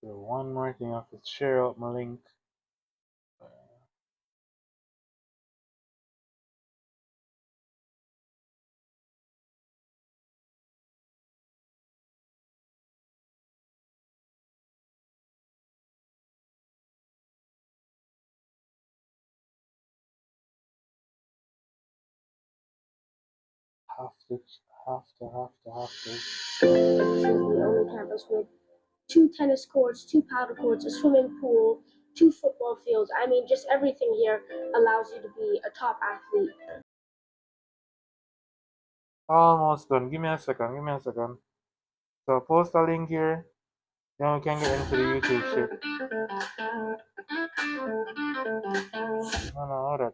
So one more thing, I have to share out my link. Have to, have to. This is the only campus with 2 tennis courts, 2 paddle courts, a swimming pool, 2 football fields. I mean, just everything here allows you to be a top athlete. Almost done. Give me a second. Give me a second. So post a link here. Then we can get into the YouTube shit. No, hold on.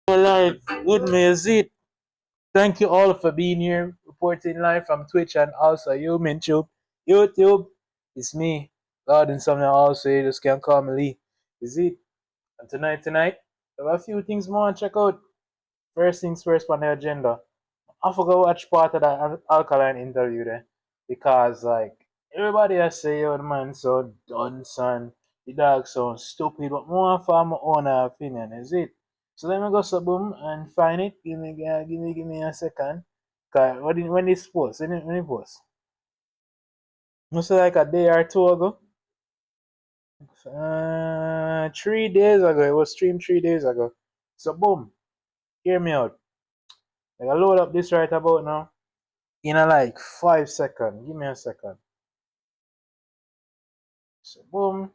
Alright, good music. Thank you all for being here, reporting live from Twitch and also YouTube. YouTube, it's me, God and something also. You just can call me Lee. Is it? And tonight, there are a few things more to check out. First things first on the agenda. I forgot watch part of that Alkaline interview there. Because like everybody has say yo the man so done son, the dog so stupid, but more for my own opinion, is it? So let me go so boom and find it. Give me a second. Cause when this post, when it post? Must like a day or two ago. 3 days ago. It was streamed 3 days ago. So boom, hear me out. Like I load up this right about now. In a like 5 seconds. Give me a second. So boom.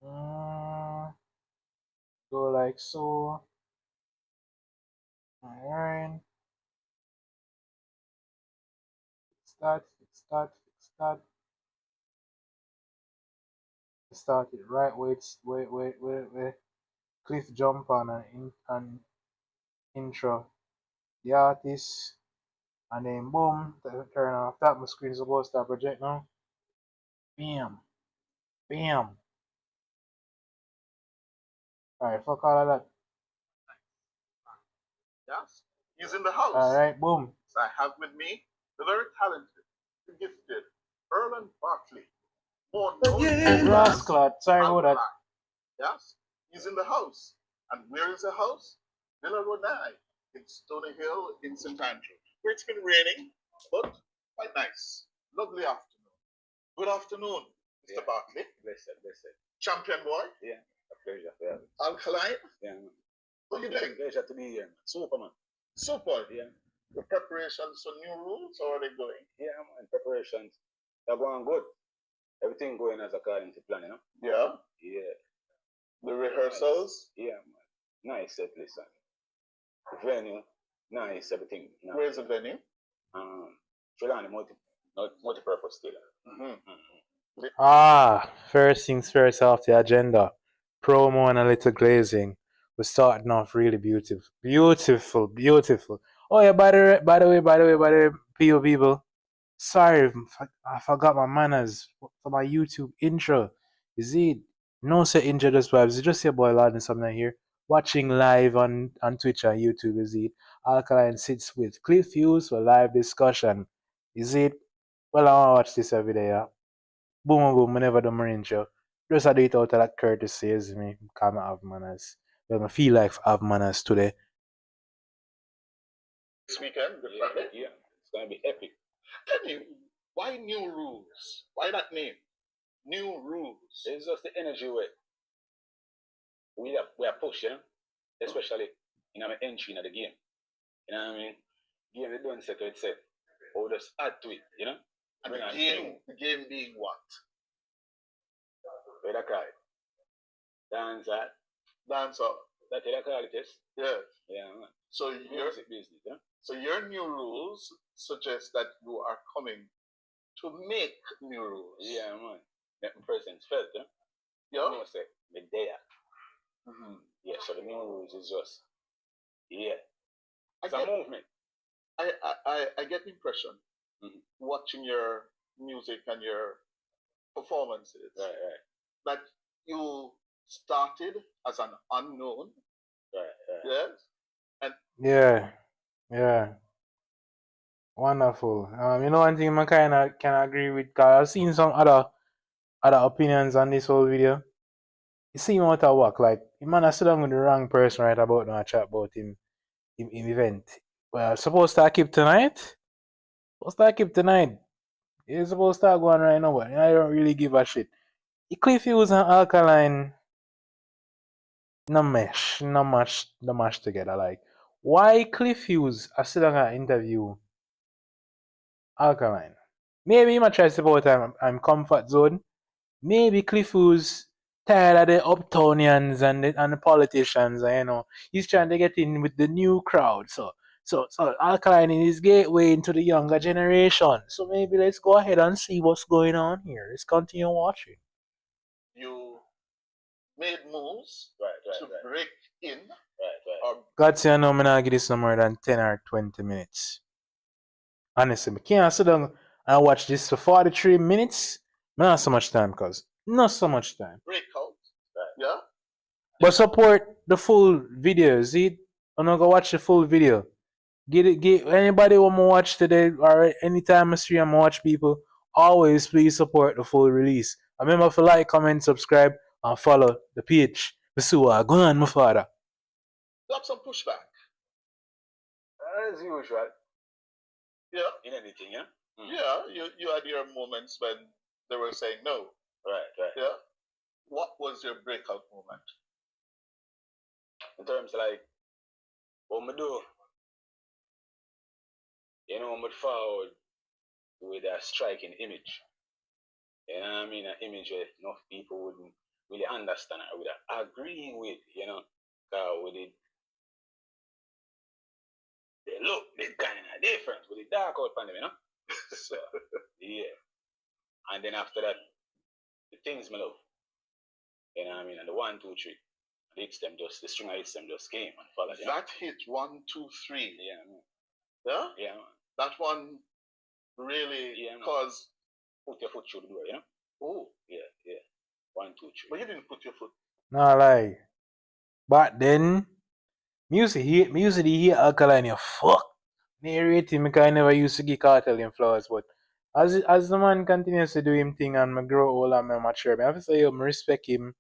Mm, go like so. Alright. Start. Start it right. Wait. Cliff jump on an intro. The artist. And then boom. Turn off that. My screen is supposed to project now. Bam. Bam. Alright, fuck all of that. Yes, he's in the house. Alright, boom. So I have with me the very talented, the gifted Erlen Barkley. More known as Rascal. Sorry about that. Yes, he's in the house. And where is the house? Villa Ronai in Stony Hill in St. Andrew, where it's been raining, but quite nice. Lovely afternoon. Good afternoon, Mr. Barkley. Blessed. Champion boy. Yeah, a pleasure. Yeah. Alkaline. Yeah, man. What do you think? Pleasure to be here, man. Super, man. Super. Yeah. The preparations for new rules, how are they going? Yeah, man. Preparations. They're going good. Everything going as according to plan, you know? Yeah. Yeah. The rehearsals? Nice. Yeah, man. Nice set listen. The venue, nice, everything. Nice. Where's the venue? Trelawny multi-purpose theater. First things first off the agenda. Promo and a little glazing. We're starting off really beautiful. Oh yeah, by the way, people. Sorry, I forgot my manners for my YouTube intro. Is it no say intro just vibes? It's just your boy Lord and something here. Watching live on Twitch and YouTube, is it? Alkaline sits with Cliff Hughes for live discussion. Is it? Well, I wanna watch this every day, yeah. Boom, whenever the marine show. Just I do it out of that courtesy, is me. Come have manners. Well, I feel like I have manners today. This weekend, the Yeah, Friday? yeah. It's going to be epic. Tell me, why new rules? Why that name? New rules. It's just the energy way. We are pushing, especially in our entry in the game. You know what I mean? Game they don't set it set. Or just add to it, you know? And the game being what? Where they call it? Dance that. Dance up. That's what they call it, yes? Yes. Yeah, man. So your business, yeah? So your new rules suggest that you are coming to make new rules. Yeah, man. Make my presence felt, yeah? Yeah. You know, say, me there. Mm-hmm. Yeah, so the new rules is just, yeah. It's a movement. I get the impression, watching your music and your performances, right, that you started as an unknown. Right. Yes. And yeah. Yeah. Wonderful. You know one thing I kinda can agree with, cause I've seen some other opinions on this whole video. It seem out of work. Like the man has sit down with the wrong person right about now chat about him event. Well, supposed to keep tonight? Supposed to keep tonight. It's supposed to go on right now, but I don't really give a shit. The Cliff Hughes and Alkaline no mash together. Like why Cliff Hughes I sit down and interview Alkaline? Maybe he might try to support I'm comfort zone. Maybe Cliff Hughes tired of the uptownians and the politicians, and he's trying to get in with the new crowd. So Alkaline is his gateway into the younger generation. So maybe let's go ahead and see what's going on here. Let's continue watching. You made moves Right, to right. break in, Right. or God say I know I'm not give this no more than 10 or 20 minutes. Honestly, I can't sit down and watch this for 43 minutes. Not so much time, cause not so much time. break out. Right. Yeah. But support the full video. See, I'm not gonna watch the full video. Get anybody want to watch today or anytime I stream and watch people. Always please support the full release. Remember to like, comment, subscribe, and follow the page. So go on, my father. Got some pushback. As usual. Yeah. In anything, yeah? Yeah. You had your moments when they were saying no. Right. Yeah. What was your breakout moment? In terms of like what me do, I'm forward with a striking image. You know what I mean? An image where enough people wouldn't really understand it, would agree with, with it. They look, they kind of different with the dark out on them, So, yeah. And then after that, the things me love. You know what I mean? And the 1, 2, 3. The string of hits them just came and followed. That hit 1, 2, 3. Yeah, man. Yeah. Yeah, man. That one really caused. Put your foot through the door, Oh. Yeah. 1, 2, 3. But you didn't put your foot. Nah lie. But then music hear Alkaline you fuck. Narrate him because I never used to give Cartel him flowers, but as the man continues to do him thing and me grow old and me mature, I have to say I respect him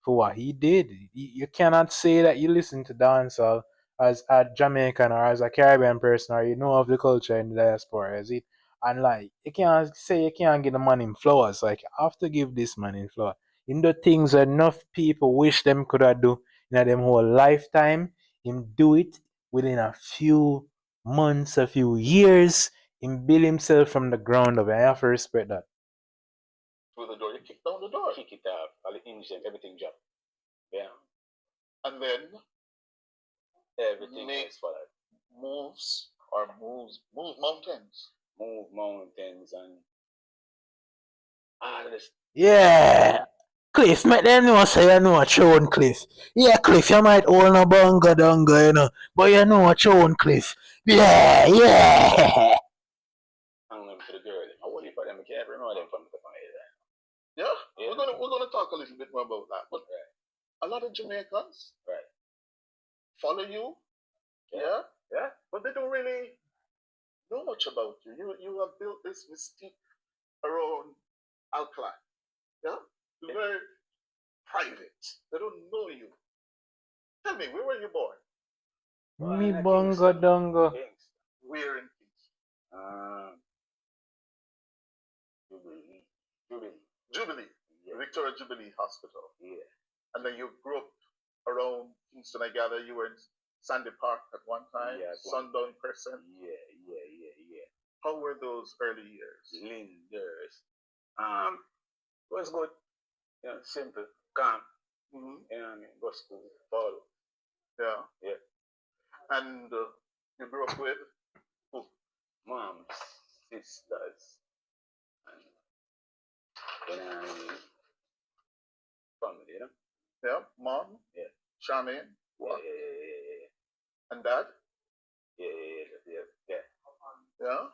for what he did. You cannot say that you listen to dancehall as a Jamaican or as a Caribbean person or you know of the culture in the diaspora, is it? And like you can't say you can't give the man him flowers. Like you have to give this man him flowers. In the things that enough people wish them could have do in them whole lifetime, him do it within a few months, a few years, him build himself from the ground up. I have to respect that. Through the door, you kick down the door. Kick it up, all the engine, everything jump. Yeah. And then everything make is for that. Move mountains. Move mountains and all this. Yeah. Cliff, make them know say you know a tune, Cliff. Yeah, Cliff, you might own a bunga dunga, but you know a tune, Cliff. Yeah. I'm going for the girl. I want you for them. I can't remember them from the top of my head. Yeah. We're gonna talk a little bit more about that. But a lot of Jamaicans follow you. Yeah. But they don't really know much about you. You have built this mystique around Alkaline. Yeah? You're very private. They don't know you. Tell me, where were you born? Me bunga dunga. Where in Kingston? Jubilee. Yeah. Victoria Jubilee Hospital. Yeah. And then you grew up around Kingston, I gather. You were in Sandy Park at one time. Yeah, Sundown Crescent. Yeah. How were those early years? Linders. It was good. Simple, calm. Mm-hmm. Go school, follow. Yeah. And you grew up with who? Moms, sisters, and family, Yeah, mom. Yeah. Charmaine. Yeah. And dad. Yeah. Yeah.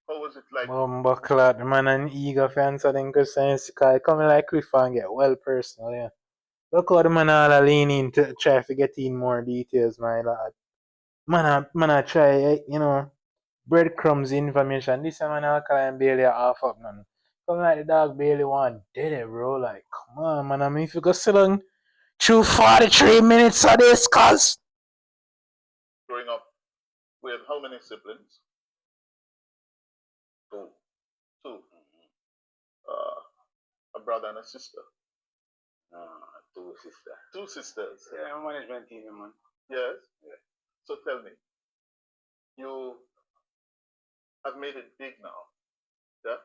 How was it like? Bumbleclad, man, and eager for answering questions because I come like Cliff and get well personal, yeah. Look how the man all lean in to try to get in more details, my lad. Man, I try, breadcrumbs information. This man, I can't barely half up, man. Come like the dog barely want dead it, bro. Like, come on, man. I mean, if you go sit down through 43 minutes of this, cuz. Growing up with how many siblings? Two. Two. A brother and a sister. Two sister. Two sisters. Yeah, management team, man. Yes. Yeah. So tell me, you have made it big now, yeah?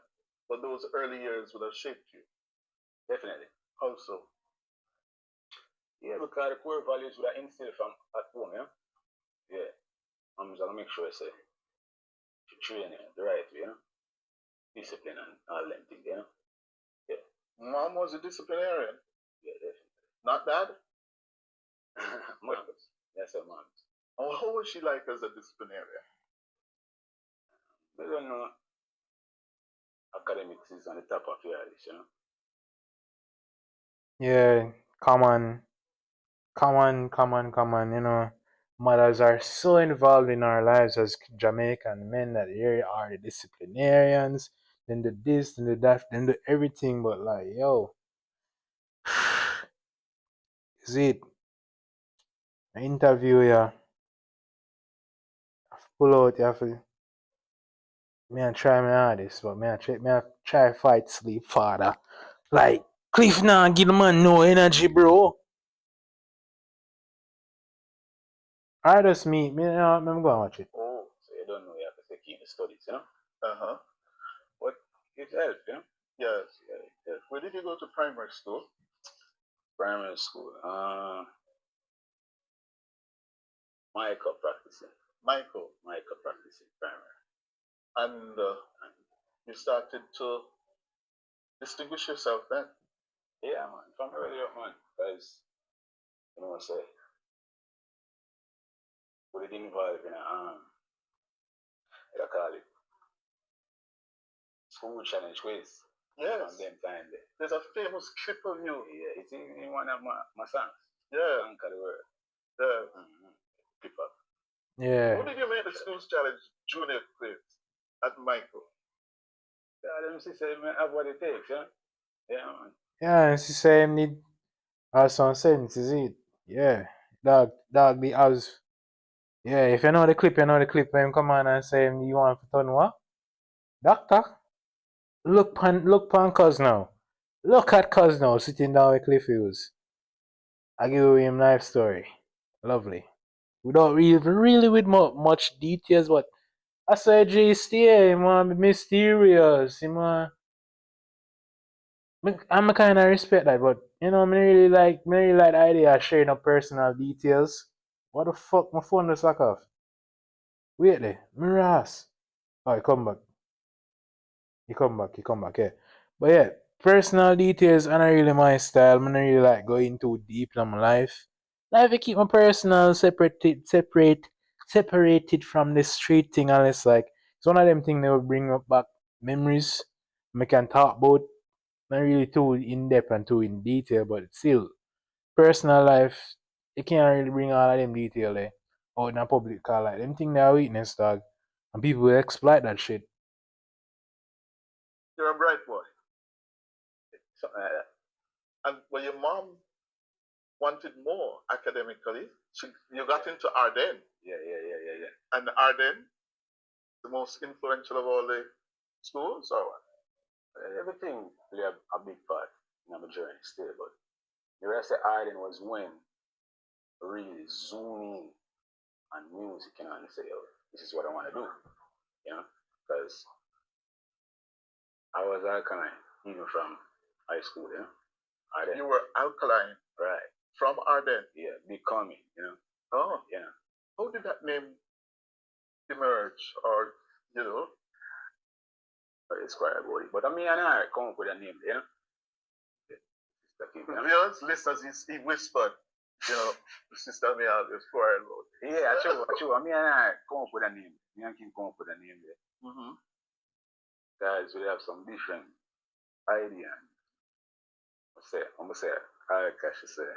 But those early years would have shaped you. Definitely. How so? Yeah, because the core values were instilled from at home, yeah? Yeah. I'm just gonna make sure I say to train the right way, discipline and all them things, Yeah. Mom was a disciplinarian. Yeah, definitely. Not dad? Mom. Yes, sir, mom. Oh, how was she like as a disciplinarian? I don't know. Academics is on the top of your list, Yeah, come on. Mothers are so involved in our lives as Jamaican men that they are the disciplinarians, then the this, then the that, then the everything. But like, yo, is it? I interview ya, pull out ya for me and try my hardest, but me I try fight sleep father. Like Cliff now give the man no energy, bro. I just me go and watch it. Oh, so you don't know you have to keep the studies, Uh-huh. But it helps, Yes. Yeah. Where did you go to primary school? Primary school. Michael practicing. Michael. Michael practicing primary. And you started to distinguish yourself then? Yeah, man. From early up, man. Because, say, we did involve in I call it, school challenge quiz. Yes. From them time there. There's a famous clip of you. Yeah, it's in one of my songs. Yeah. Anchor the word. Yeah. People. Yeah. How did you make the schools challenge junior quiz at Michael? Yeah, them see say man have what it takes, Yeah, man. Yeah, and she say him need some sense, is it? Yeah. Dog be as yeah, if you know the clip, when him come on and say him you want to turn what? Doctor? Look pan cuz now. Look at cuz now sitting down with Cliff Hughes. I give you him life story. Lovely. Without really with much details, but I say G stay, him want to be mysterious. I'm a kind of respect that, but me really like the idea of sharing up personal details. What the fuck, my phone just lock off. Wait there, me ass. Oh, he come back. He come back, yeah. But yeah, personal details are not really my style. I don't really like going too deep in my life. Like I keep my personal separated from the street thing, unless like it's one of them things that will bring up back memories. We can talk about not really too in depth and too in detail, but still personal life you can't really bring all of them detail there out in a public car like them thing they are witness dog. And people will exploit that shit. You're a bright boy. Something like that. And when your mom wanted more academically, you got into Arden. Yeah. And Arden, the most influential of all the schools, or what? Everything play a big part in my journey still, but the rest of Arden was when I really zoom in on music, and say, oh, this is what I want to do, because I was alkaline even from high school, Arden. You were alkaline. Right. From Arden. Yeah, becoming, Oh. Yeah. How did that name emerge, or It's quite about it. But I mean, I come up with a name, Viewers, listeners, he whispered, sister me out this quarrel about it. Yeah, true. I mean, I come up with a name. Me and King come up with a name there. Guys, we have some different idea. I'm gonna say, I like I should say,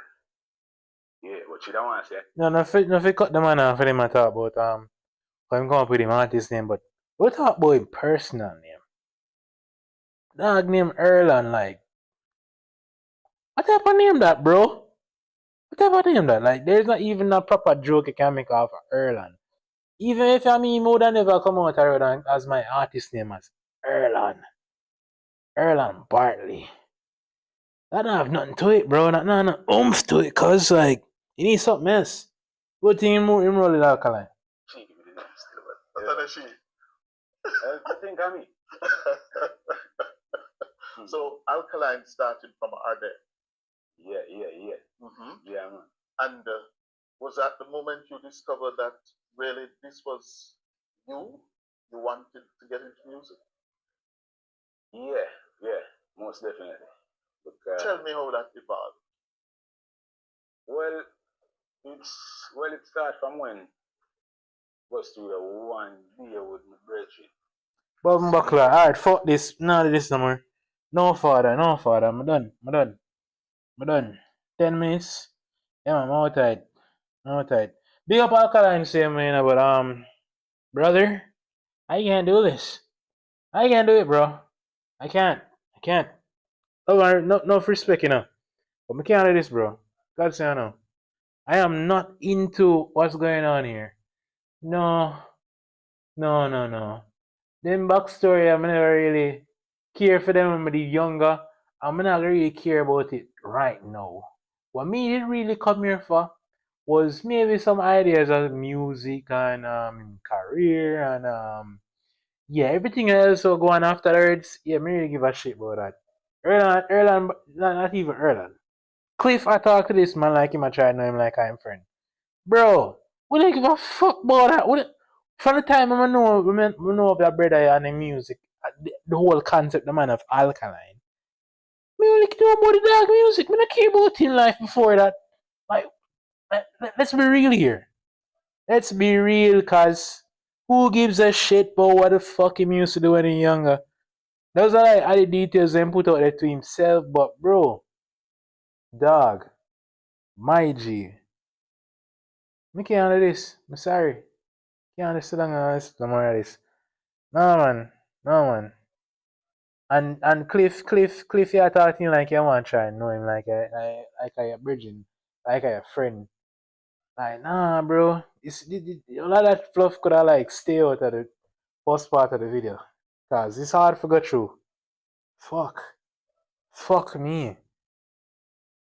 Yeah, but she don't want to say. No, no, fi cut the man off for them I talk about I'm going up with him artist name, but we talk about him personal name. Dog name Erlan, like what type of name that, bro? What type of name that? Like there's not even a proper joke you can make off of Erlan. Even if I mean would never come out around as my artist name as Erlan. Erlan Bartley. That don't have nothing to it, bro. Not oomph to it, cause like you need something else. Good thing him roll it alkaline. She give me the name still, What but are she? I think of me. So Alkaline started from Arde. Yeah. Mm-hmm. Yeah, man. And was that the moment you discovered that really this was you? You wanted to get into music? Yeah, most definitely. Because, Tell me how that evolved. well, it started from when I was to the one day with my brethren. Bob Buckler, alright, fuck this. None of this no more. No father. I'm done. 10 minutes. Yeah, man, I'm outside. Big up Alkaline same way, but brother, I can't do this. I can't do it, bro. I can't. Oh, no respect, But I can't do this, bro. God say I know. I am not into what's going on here. No. Them backstory, I'm never really care for them when they're younger. I'm not really care about it right now. What me did really come here for was maybe some ideas of music and career and yeah, everything else will go on afterwards. Yeah, me really give a shit about that. Erlan, not even Erlan. Cliff, I talk to this man like him, I try to know him like I'm friend. Bro, we don't give a fuck about that. From the time I know of that brother and the music, the whole concept, the man of Alkaline. Me only know about the dog music. Me not care about in life before that. Like, let's be real here. Let's be real, cause who gives a shit about what the fuck him used to do when he younger? Those are like all the details and put out there to himself, but bro, dog, my G, me can't do this. I'm sorry. Can't sit down and listen to more of this. No man. And Cliff, you talking like you want to try and know him like a bridging, like a friend. Like nah, bro. A lot of that fluff could have like stay out of the first part of the video, cause it's hard to go through. Fuck me.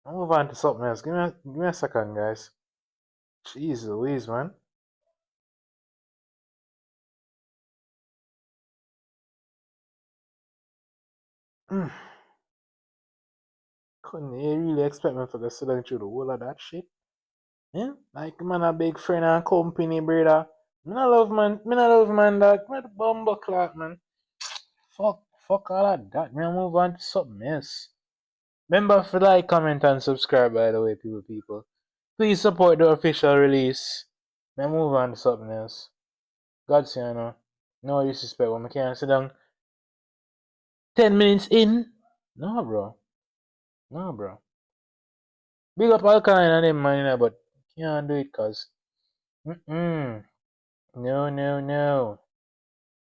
I'll move on to something else. Give me a second, guys. Jeez Louise, man. Couldn't you really expect me to go sit down through the whole of that shit? Yeah? Like man a big friend and company, brother. Me not love man dog. Me the bumble clock, man. Fuck all of that. Me move on to something else. Remember to like, comment and subscribe by the way, people. Please support the official release. Me move on to something else. God say I know. No disrespect when I can't sit down 10 minutes in. No bro. Big up Alkaline and them man, but can't do it cause No.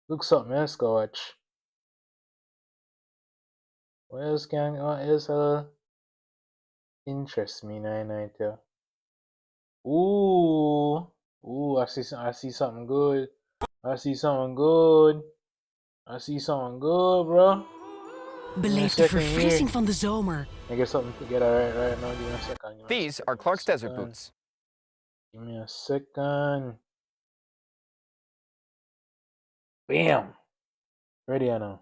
Look something else go watch. What else interests me night here? Ooh, I see something good. I see something good, bro. Beleef de verfrissing van de zomer. I get something together right now. Give me a second. These are Clark's Desert Boots. Give me a second. Bam! Ready or now?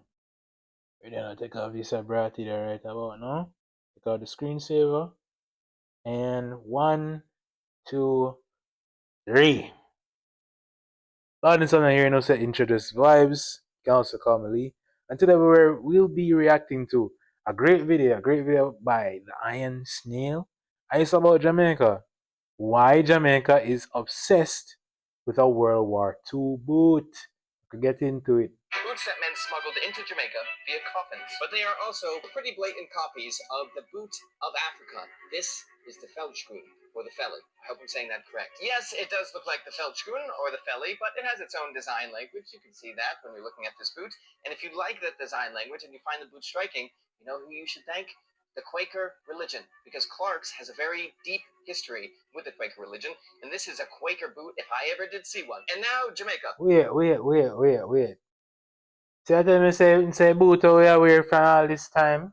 Take off this sobriety there right about now. Take out the screensaver. And 1, 2, 3. Lord and Son here, no set introduce vibes. You can also call me Lee. And today we'll be reacting to a great video by the Iron Snail. And it's about Jamaica. Why Jamaica is obsessed with a World War II boot. We could get into it Boots that men smuggled into Jamaica via coffins. But they are also pretty blatant copies of the boot of Africa. This is the Feldschroen, or the Felly. I hope I'm saying that correct. Yes, it does look like the Feldschroen, or the Felly, but it has its own design language. You can see that when you're looking at this boot. And if you like that design language and you find the boot striking, you know who you should thank? The Quaker religion, because Clark's has a very deep history with the Quaker religion, and this is a Quaker boot if I ever did see one. And now, Jamaica. Wait. See, I tell me say boot how we are wear for all this time.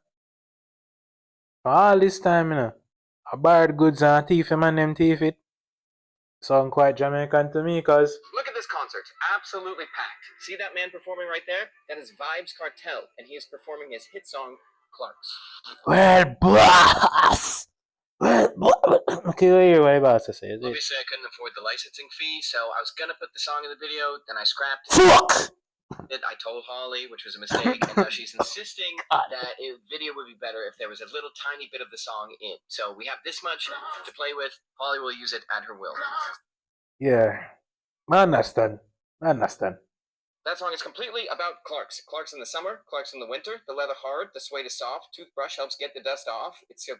For all this time, you know. I borrowed goods and thief him and them thief it. Sound quite Jamaican to me, cause Look at this concert. Absolutely packed. See that man performing right there? That is Vibes Cartel, and he is performing his hit song, Clark's. well boss. Okay, what boss to say? Is it? Obviously, I couldn't afford the licensing fee, so I was gonna put the song in the video, then I scrapped Fuck! it. I told Holly, which was a mistake, and now she's insisting that a video would be better if there was a little tiny bit of the song in. So we have this much to play with. Holly will use it at her will. Yeah. I understand. That song is completely about Clark's. Clark's in the summer, Clark's in the winter. The leather hard, the suede is soft. Toothbrush helps get the dust off. It's a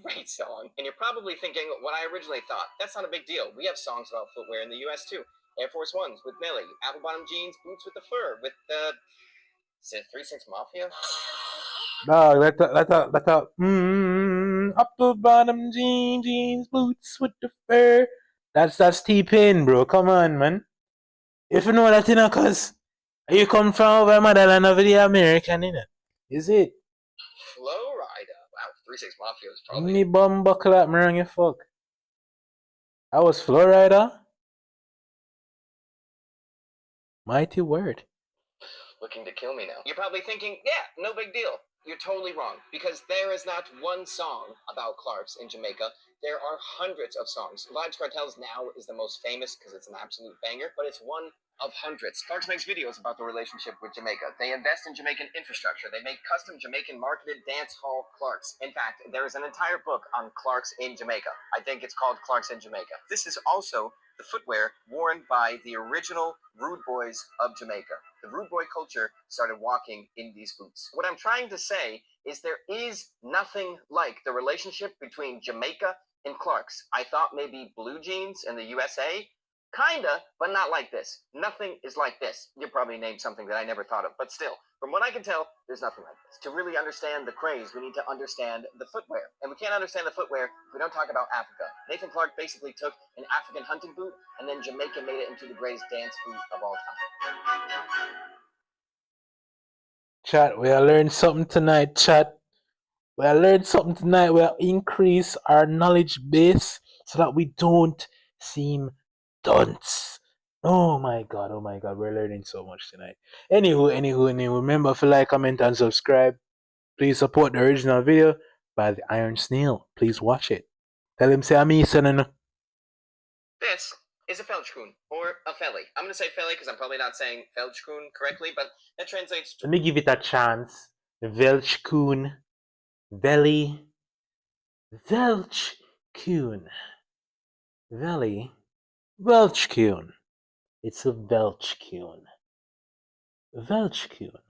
great song. And you're probably thinking what I originally thought. That's not a big deal. We have songs about footwear in the US too. Air Force Ones with Millie, apple bottom jeans, boots with the fur, with the... Is it 3-6 Mafia? Dog, upper bottom jeans, boots with the fur. That's T-Pain, bro. Come on, man. If you know that, you know, cause you come from over motherland of the American, you know. Is it? Flow Rider. Wow, 3-6 Mafia is probably... Me bum buckle up, me wrong your fuck. I was Florida. Mighty word. Looking to kill me now. You're probably thinking, yeah, no big deal. You're totally wrong, because there is not one song about Clark's in Jamaica. There are hundreds of songs. Vibes Cartels now is the most famous because it's an absolute banger, but it's one of hundreds. Clark's makes videos about the relationship with Jamaica. They invest in Jamaican infrastructure. They make custom Jamaican marketed dance hall Clark's. In fact, there is an entire book on Clark's in Jamaica. I think it's called Clark's in Jamaica. This is also the footwear worn by the original Rude Boys of Jamaica. The Rude Boy culture started walking in these boots. What I'm trying to say is there is nothing like the relationship between Jamaica and Clark's. I thought maybe blue jeans in the USA, kinda, but not like this. Nothing is like this. You probably named something that I never thought of, but still, from what I can tell, there's nothing like this. To really understand the craze, we need to understand the footwear. And we can't understand the footwear if we don't talk about Africa. Nathan Clark basically took an African hunting boot, and then Jamaica made it into the greatest dance boot of all time. Chat, we learned something tonight, chat. We'll increase our knowledge base so that we don't seem dunce. Oh my god, we're learning so much tonight. Anywho, remember to like, comment, and subscribe. Please support the original video by the Iron Snail. Please watch it. Tell him say I'm me, son. This is a Feldschroen, or a Felly. I'm going to say Felly because I'm probably not saying Feldschroen correctly, but that translates to... Let me give it a chance. Velchkoon. Veli. Velchkoon. Veli. Velchkoon. It's a Velchkoon. Velchkoon.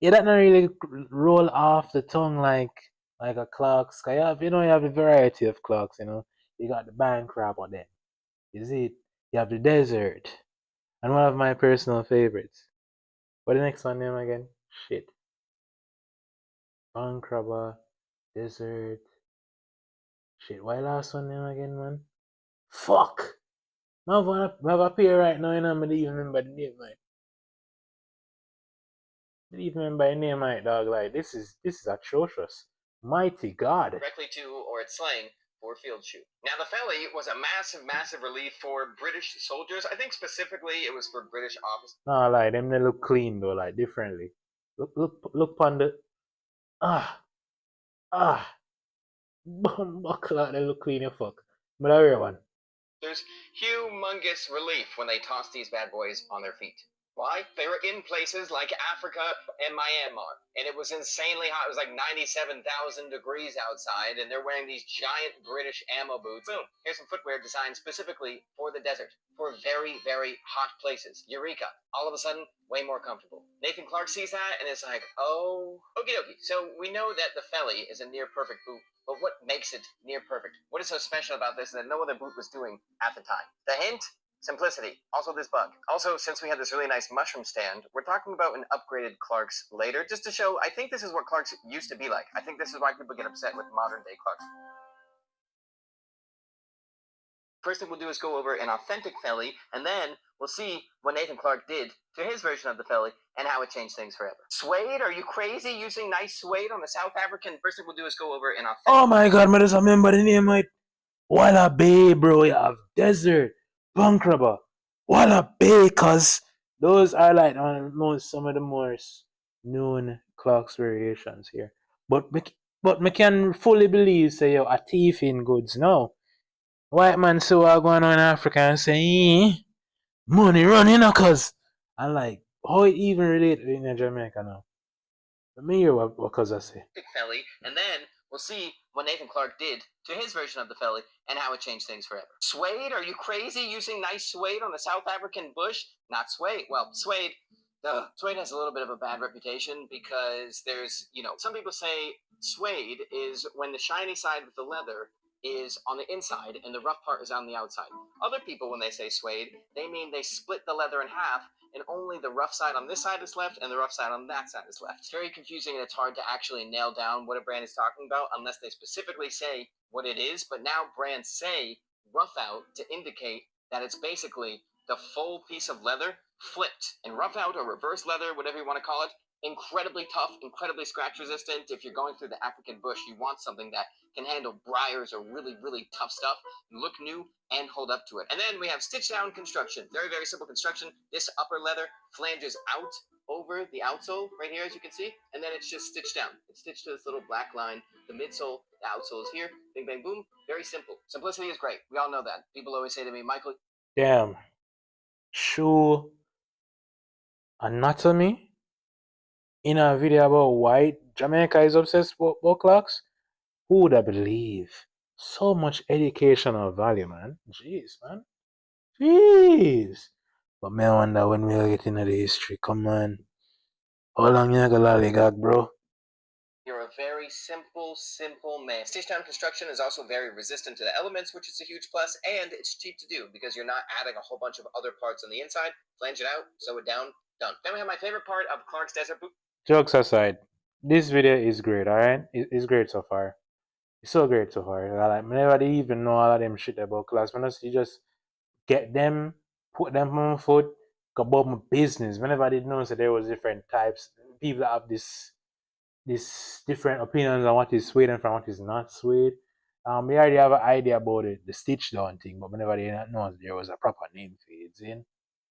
Yeah, that not really roll off the tongue like a Clark's. You have a variety of Clark's, you know. You got the bank crab on them. Is it? You have the desert. And one of my personal favorites. What the next one name again? Shit. Bank crabber, desert. Shit, why last one name again, man? Fuck! I have a pair right now, you know, I don't even remember the name, man. I don't even remember the name, right, dog. Like, this is atrocious. Mighty God. Directly to, or it's slang, for field shoe. Now, the Felly was a massive relief for British soldiers. I think specifically it was for British officers. No, like, them they look clean, though, like, differently. Look on the... Buckle out, they look clean as fuck. But I wear one. There's humongous relief when they toss these bad boys on their feet. Why? They were in places like Africa and Myanmar, and it was insanely hot. It was like 97,000 degrees outside, and they're wearing these giant British ammo boots. Boom, here's some footwear designed specifically for the desert, for very, very hot places. Eureka. All of a sudden, way more comfortable. Nathan Clark sees that, and it's like, oh, okie dokie. So we know that the Felly is a near perfect boot, but what makes it near perfect? What is so special about this that no other boot was doing at the time? The hint? Simplicity. Also this bug. Also, since we had this really nice mushroom stand, we're talking about an upgraded Clarks later, just to show, I think this is what Clarks used to be like. I think this is why people get upset with modern day Clarks. First thing we'll do is go over an authentic Felly, and then we'll see what Nathan Clark did to his version of the Felly and how it changed things forever. Suede? Are you crazy using nice suede on the South African? First thing we'll do is go over an authentic... Oh my god, man, I just remember the name, mate. Walla Bay, bro. You have Desert, Punk Rubber, Walla Bay, cuz those are like some of the most known Clarks variations here. But me can fully believe, say, yo, a thief in goods now. White man so going on in Africa and say, money running, cuz. And like, how it even relate in Jamaica now? Let me hear what cuz I say. Felly, and then we'll see what Nathan Clark did to his version of the Felly and how it changed things forever. Suede? Are you crazy using nice suede on the South African bush? Not suede. Well, suede. Suede has a little bit of a bad reputation because there's, some people say suede is when the shiny side of the leather is on the inside and the rough part is on the outside. Other people, when they say suede, they mean they split the leather in half and only the rough side on this side is left and the rough side on that side is left. It's very confusing and it's hard to actually nail down what a brand is talking about unless they specifically say what it is, but now brands say rough out to indicate that it's basically the full piece of leather flipped. And rough out or reverse leather, whatever you want to call it, incredibly tough, incredibly scratch resistant. If you're going through the African bush, you want something that can handle briars or really, really tough stuff, look new, and hold up to it. And then we have stitch down construction. Very, very simple construction. This upper leather flanges out over the outsole right here, as you can see, and then it's just stitched down. It's stitched to this little black line. The midsole, the outsole is here. Bing, bang, boom. Very simple. Simplicity is great. We all know that. People always say to me, Michael... Damn. Shoe anatomy in a video about why Jamaica is obsessed with Clarks? Who would have believe? So much educational value, man. Jeez, man. Jeez. But me, I wonder when we'll get into the history. Come on. How long you gonna lollygag, bro? You're a very simple man. Stitch down construction is also very resistant to the elements, which is a huge plus, and it's cheap to do because you're not adding a whole bunch of other parts on the inside. Flange it out, sew it down, done. Then we have my favorite part of Clark's Desert Boot. Jokes aside, this video is great, alright? It's great so far. It's so great so far. Like, I never even know all of them shit about Clarks. You just get them, put them on foot, go about my business. Whenever I didn't know that there was different types, people that have this different opinions on what is suede and from what is not suede. We already have an idea about it, the stitch down thing, but whenever they didn't know there was a proper name for it, in.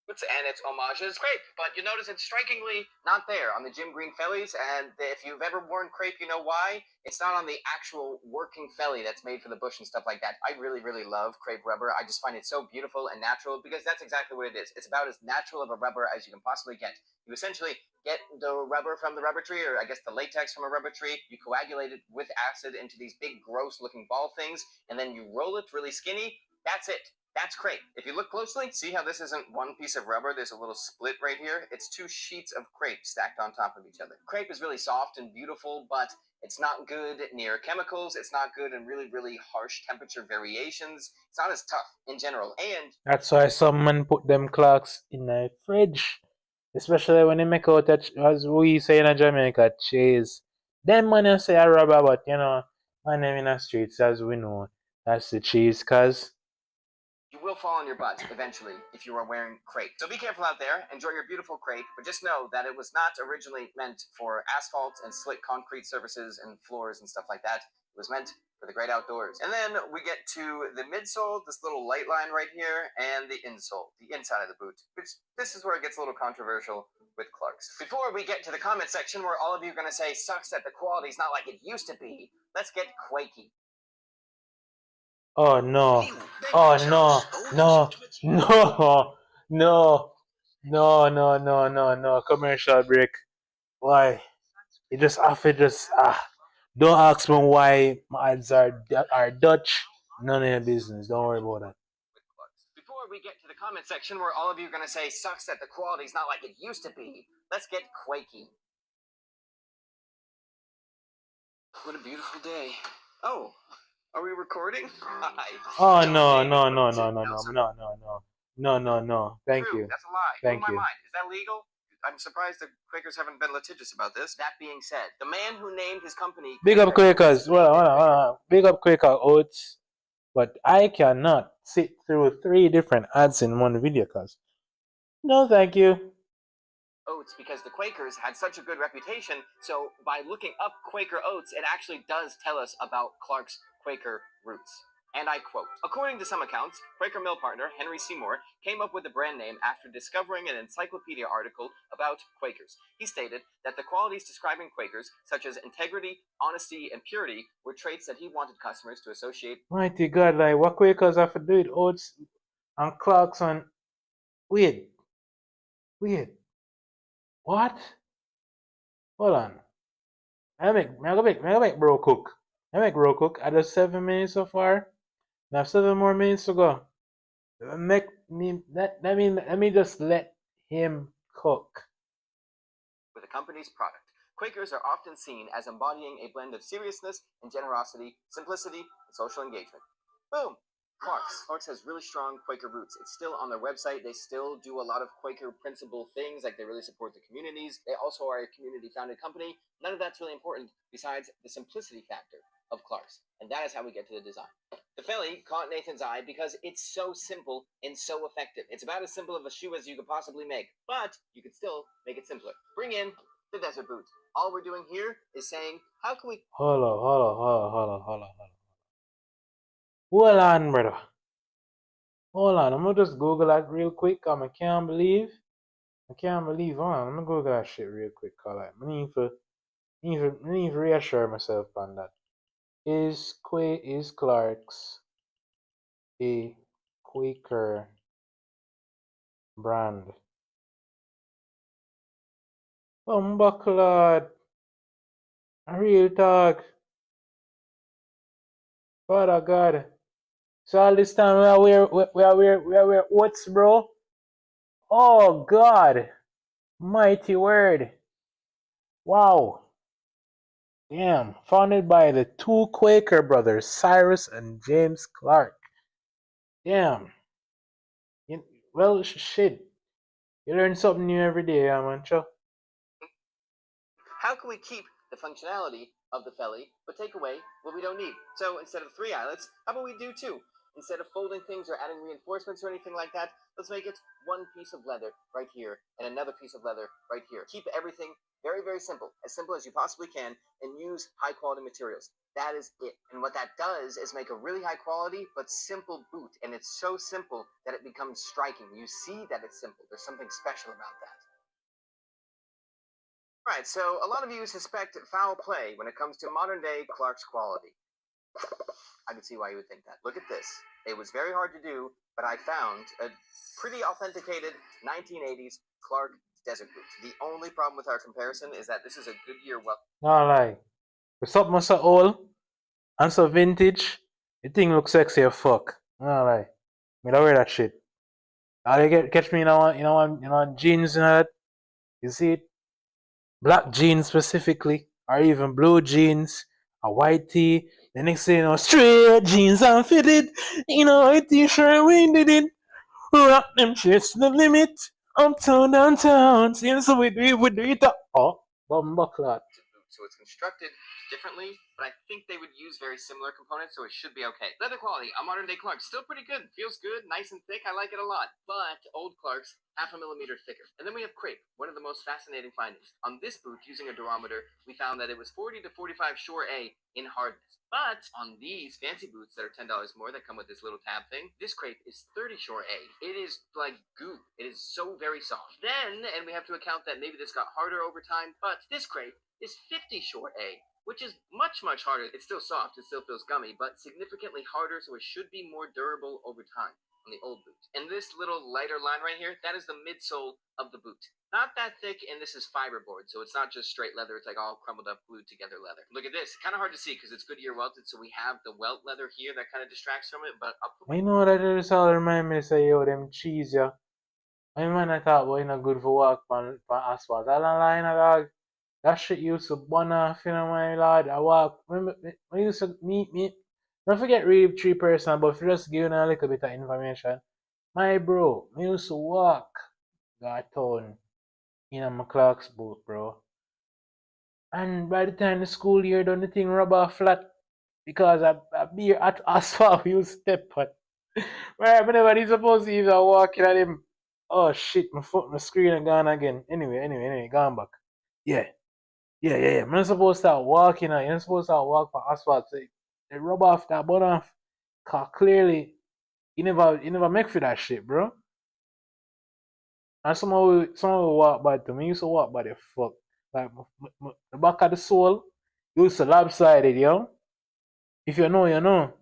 And its homages, great, but you notice it's strikingly not there on the Jim Green Fellies, and if you've ever worn crepe, you know why. It's not on the actual working Felly that's made for the bush and stuff like that. I really, really love crepe rubber. I just find it so beautiful and natural because that's exactly what it is. It's about as natural of a rubber as you can possibly get. You essentially get the rubber from the rubber tree, or I guess the latex from a rubber tree, you coagulate it with acid into these big, gross-looking ball things, and then you roll it really skinny. That's it. That's crepe. If you look closely, see how this isn't one piece of rubber? There's a little split right here. It's two sheets of crepe stacked on top of each other. Crepe is really soft and beautiful, but it's not good near chemicals. It's not good in really, really harsh temperature variations. It's not as tough in general. And that's why some men put them Clarks in a fridge. Especially when they make out that, as we say in Jamaica, cheese. Them man say a rubber, but my name in the streets, as we know, that's the cheese, cuz you will fall on your butt eventually if you are wearing crepe. So be careful out there. Enjoy your beautiful crepe, but just know that it was not originally meant for asphalt and slick concrete surfaces and floors and stuff like that. It was meant for the great outdoors. And then we get to the midsole, this little light line right here, and the insole, the inside of the boot, which this is where it gets a little controversial with Clarks. Before we get to the comment section where all of you are going to say, sucks that the quality's not like it used to be, let's get quakey. Oh no, oh no, no, no, no, No. Commercial break. Why? You just have to just don't ask me why my ads are Dutch. None of your business. Don't worry about that. Before we get to the comment section where all of you are going to say sucks that the quality's not like it used to be, let's get quaky. What a beautiful day. Oh, are we recording? Hi. Oh John no, James, no, no, welcome no, to no, No no, Sir- no, no, no. No, no, no. Thank True, you. that's a lie. Thank Blew my you. mind. Is that legal? I'm surprised the Quakers haven't been litigious about this. That being said, the man who named his company Big up Quaker Quakers. Oats named it Quaker. Big up Quaker Oats. But I cannot sit through 3 different ads in one video, cause no, thank you. Oats because the Quakers had such a good reputation. So by looking up Quaker Oats, it actually does tell us about Clark's Quaker roots. And I quote, according to some accounts, Quaker mill partner Henry Seymour came up with the brand name after discovering an encyclopedia article about Quakers. He stated that the qualities describing Quakers, such as integrity, honesty, and purity, were traits that he wanted customers to associate. Mighty God, like what Quakers have to do with Oats and Clarks and wait. What? Hold on. I make bro cook. I make bro cook. I just 7 minutes so far. I have 7 more minutes to go. Let me just let him cook. With a company's product. Quakers are often seen as embodying a blend of seriousness and generosity, simplicity, and social engagement. Boom! Clark's has really strong Quaker roots. It's still on their website. They still do a lot of Quaker principle things, like they really support the communities. They also are a community-founded company. None of that's really important besides the simplicity factor of Clark's. And that is how we get to the design. The Philly caught Nathan's eye because it's so simple and so effective. It's about as simple of a shoe as you could possibly make, but you could still make it simpler. Bring in the desert boot. All we're doing here is saying, how can we... Hold on. Hold on, brother. Hold on. I'm gonna just Google that real quick. I can't believe. Hold on. I'm gonna Google that shit real quick. Cause like, I need to reassure myself on that. Is Clark's a Quaker brand? Bucklad. A real talk. Father God. So all this time we are wear Oats, bro. Oh God. Mighty word. Wow. Damn. Founded by the 2 Quaker brothers, Cyrus and James Clark. Damn. Well, shit. You learn something new every day, man. Sure. How can we keep the functionality of the Felly, but take away what we don't need? So instead of 3 eyelets, how about we do 2? Instead of folding things or adding reinforcements or anything like that, let's make it 1 piece of leather right here and another piece of leather right here. Keep everything very, very simple as you possibly can, and use high quality materials. That is it. And what that does is make a really high quality but simple boot. And it's so simple that it becomes striking. You see that it's simple. There's something special about that. Right, so a lot of you suspect foul play when it comes to modern day Clark's quality. I can see why you would think that. Look at this. It was very hard to do, but I found a pretty authenticated 1980s Clark desert boot. The only problem with our comparison is that this is a Goodyear Nah lie. With something so old and so vintage, the thing looks sexy as fuck. Nah lie. Me don't wear that shit. Catch me jeans and that. You see it? Black jeans specifically, or even blue jeans, a white tee. The next thing straight jeans unfitted. A t-shirt we did it. Rock them shits to the limit. Uptown, downtown. Seems we do it up. Oh, bumbuckler. So it's constructed differently, but I think they would use very similar components, so it should be okay. Leather quality, a modern day Clark, still pretty good. Feels good, nice and thick. I like it a lot. But old Clark's, 0.5 millimeter thicker. And then we have crepe, one of the most fascinating findings. On this boot, using a durometer, we found that it was 40 to 45 Shore A in hardness. But on these fancy boots that are $10 more that come with this little tab thing, this crepe is 30 Shore A. It is like goo. It is so very soft. Then, and we have to account that maybe this got harder over time, but this crepe is 50 Shore A, which is much, much harder. It's still soft, it still feels gummy, but significantly harder, so it should be more durable over time. on the old boot. And this little lighter line right here, that is the midsole of the boot. Not that thick, and this is fiberboard, so it's not just straight leather. It's like all crumbled up, glued together leather. Look at this. Kind of hard to see because it's Goodyear welted, so we have the welt leather here that kind of distracts from it, but I'll put I know that it all remind me say yo them cheese yeah. I man I thought boy not good for walk on asphalt. All line dog. That shit used to burn off, you know, my lord. I walk. I used to me. Don't forget read 3%, but if you just give you a little bit of information. My bro, me used to walk that town in my Clark's boat, bro. And by the time the school year done, the thing rubber flat because I be at asphalt you step on. Where whenever he's supposed to even walking at him. Oh shit, my screen and gone again. Anyway, gone back. Yeah. Yeah. I'm not supposed to start walking now. You're not supposed to start walk for asphalt. So they rub off that butt off. Cause clearly you never make for that shit, bro. And someone will walk by to me. Used to walk by the fuck. Like the back of the sole used to lopsided, yo. If you know, you know.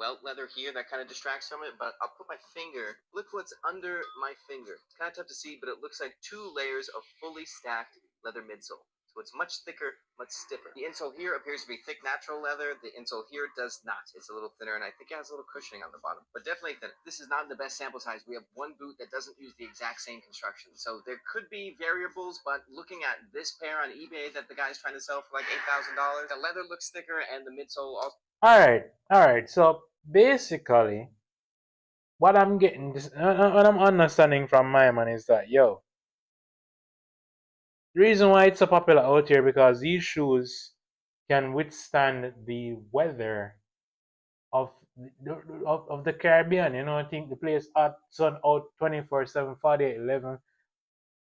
welt leather here that kind of distracts from it, but I'll put my finger. Look what's under my finger. It's kind of tough to see, but it looks like 2 layers of fully stacked leather midsole. So it's much thicker, much stiffer. The insole here appears to be thick natural leather. The insole here does not. It's a little thinner, and I think it has a little cushioning on the bottom, but definitely thinner. This is not the best sample size. We have one boot that doesn't use the exact same construction. So there could be variables, but looking at this pair on eBay that the guy's trying to sell for like $8,000, the leather looks thicker, and the midsole also. Alright. So basically, what I'm getting, what I'm understanding from my man is that, yo, the reason why it's so popular out here because these shoes can withstand the weather of the Caribbean. You know, I think the place hot, sun out 24/7, 48/11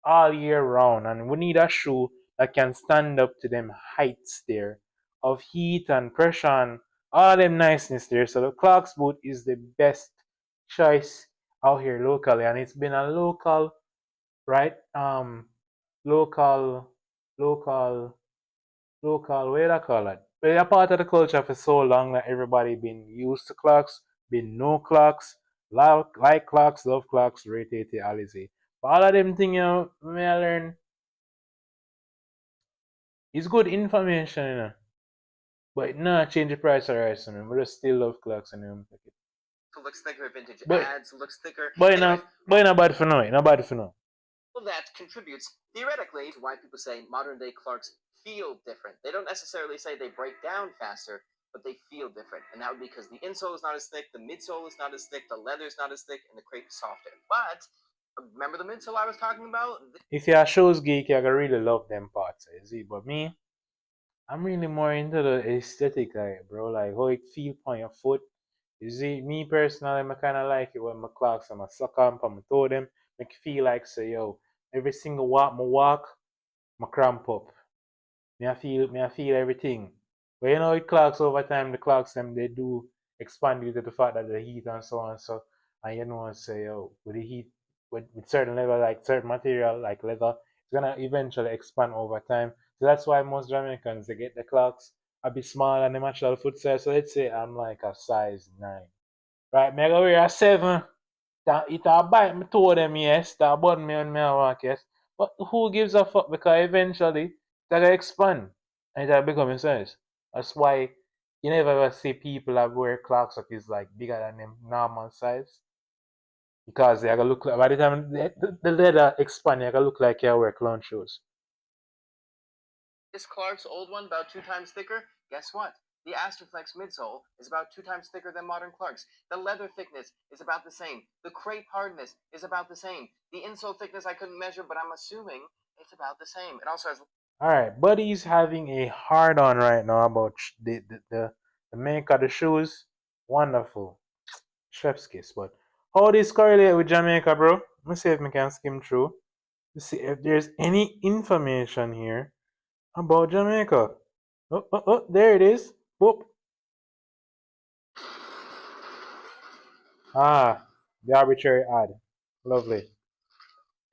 all year round, and we need a shoe that can stand up to them heights there of heat and pressure and all them niceness there. So the Clarks boot is the best choice out here locally, and it's been a local, right? Local, local, local. What do you call it? But a part of the culture for so long that everybody been used to Clarks, been no Clarks, like Clarks, love Clarks, rate it, Alize. But all of them thing, you know, me I learn it's good information, you know. But it not change the price of rice, you know. But I still love Clarks and them. looks thicker, vintage But ads looks thicker. but Anyways, it's not bad for now. It's not bad for now. all that contributes theoretically to why people say modern day Clarks feel different. They don't necessarily say they break down faster, but they feel different. And that would be because the insole is not as thick, the midsole is not as thick, the leather is not as thick, and the crepe is softer. But remember the midsole I was talking about? If you're a shoes geek, you're gonna really love them parts, you see. But me, I'm really more into the aesthetic, like, bro, like how it feel on your foot. You see, me personally, I kind of like it when my Clarks and my suck on, my toe them, make it feel like, say, yo, every single walk, my cramp up. Me I feel everything. But you know, with Clarks over time, the Clarks them they do expand due to the fact that the heat and so on. So, and you know, say, yo, with the heat, with certain level, like certain material, like leather, it's gonna eventually expand over time. So that's why most Jamaicans they get the Clarks a bit small and the natural foot size. So let's say I'm like a size 9. Right, me I go wear a 7. It a bite me toe them, yes. That burn me on me a walk, yes. But who gives a fuck? Because eventually they gonna expand and it'll become a size. That's why you never ever see people that wear Clarks that is like bigger than them normal size. Because they're gonna look like by the time the leather expand, they're gonna look like you wear clown shoes. This Clark's old one, about 2 times thicker. Guess what? The Astroflex midsole is about 2 times thicker than modern Clark's. The leather thickness is about the same. The crepe hardness is about the same. The insole thickness I couldn't measure, but I'm assuming it's about the same. It also has. Alright, Buddy's having a hard on right now about the make of the shoes. Wonderful. Chef's kiss, but how this correlate with Jamaica, bro? Let me see if I can skim through to see if there's any information here about Jamaica. Oh, there it is. Boop. Ah, the arbitrary ad. Lovely.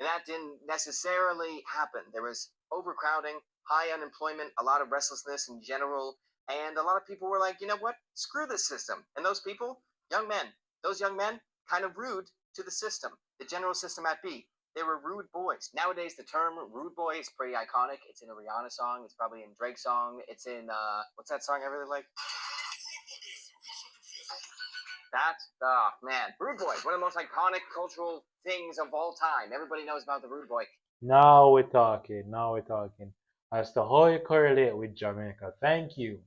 And that didn't necessarily happen. There was overcrowding, high unemployment, a lot of restlessness in general, and a lot of people were like, you know what? Screw this system. And those people, young men, Those young men, kind of rude to the system, the general system at B. They were rude boys. Nowadays, the term rude boy is pretty iconic. It's in a Rihanna song. It's probably in Drake's song. It's in, what's that song I really like? Man, Rude Boy, one of the most iconic cultural things of all time. Everybody knows about the Rude Boy. Now we're talking. Now we're talking. As to how you correlate with Jamaica. Thank you.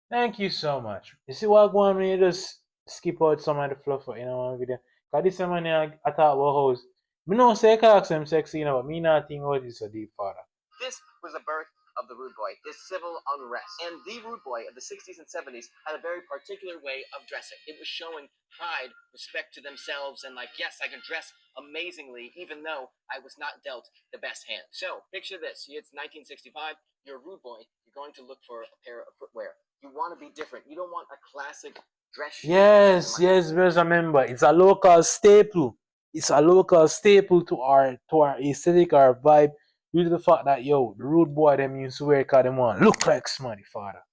Thank you so much. You see what going on? You just skip out some of the fluff in one video. Cause this man I thought about house. Me know say cause I'm sexy, you know, but me not think about it so deep, father. This was the birth of the Rude Boy, this civil unrest. And the Rude Boy of the 60s and 70s had a very particular way of dressing. It was showing pride, respect to themselves, and like, yes, I can dress amazingly, even though I was not dealt the best hand. So, picture this. It's 1965. You're a Rude Boy. You're going to look for a pair of footwear. You want to be different. You don't want a classic dress shoe. Yes, because remember, it's a local staple. It's a local staple to our aesthetic, our vibe, due to the fact that the Rude Boy them used to wear cause them want look like Smarty father.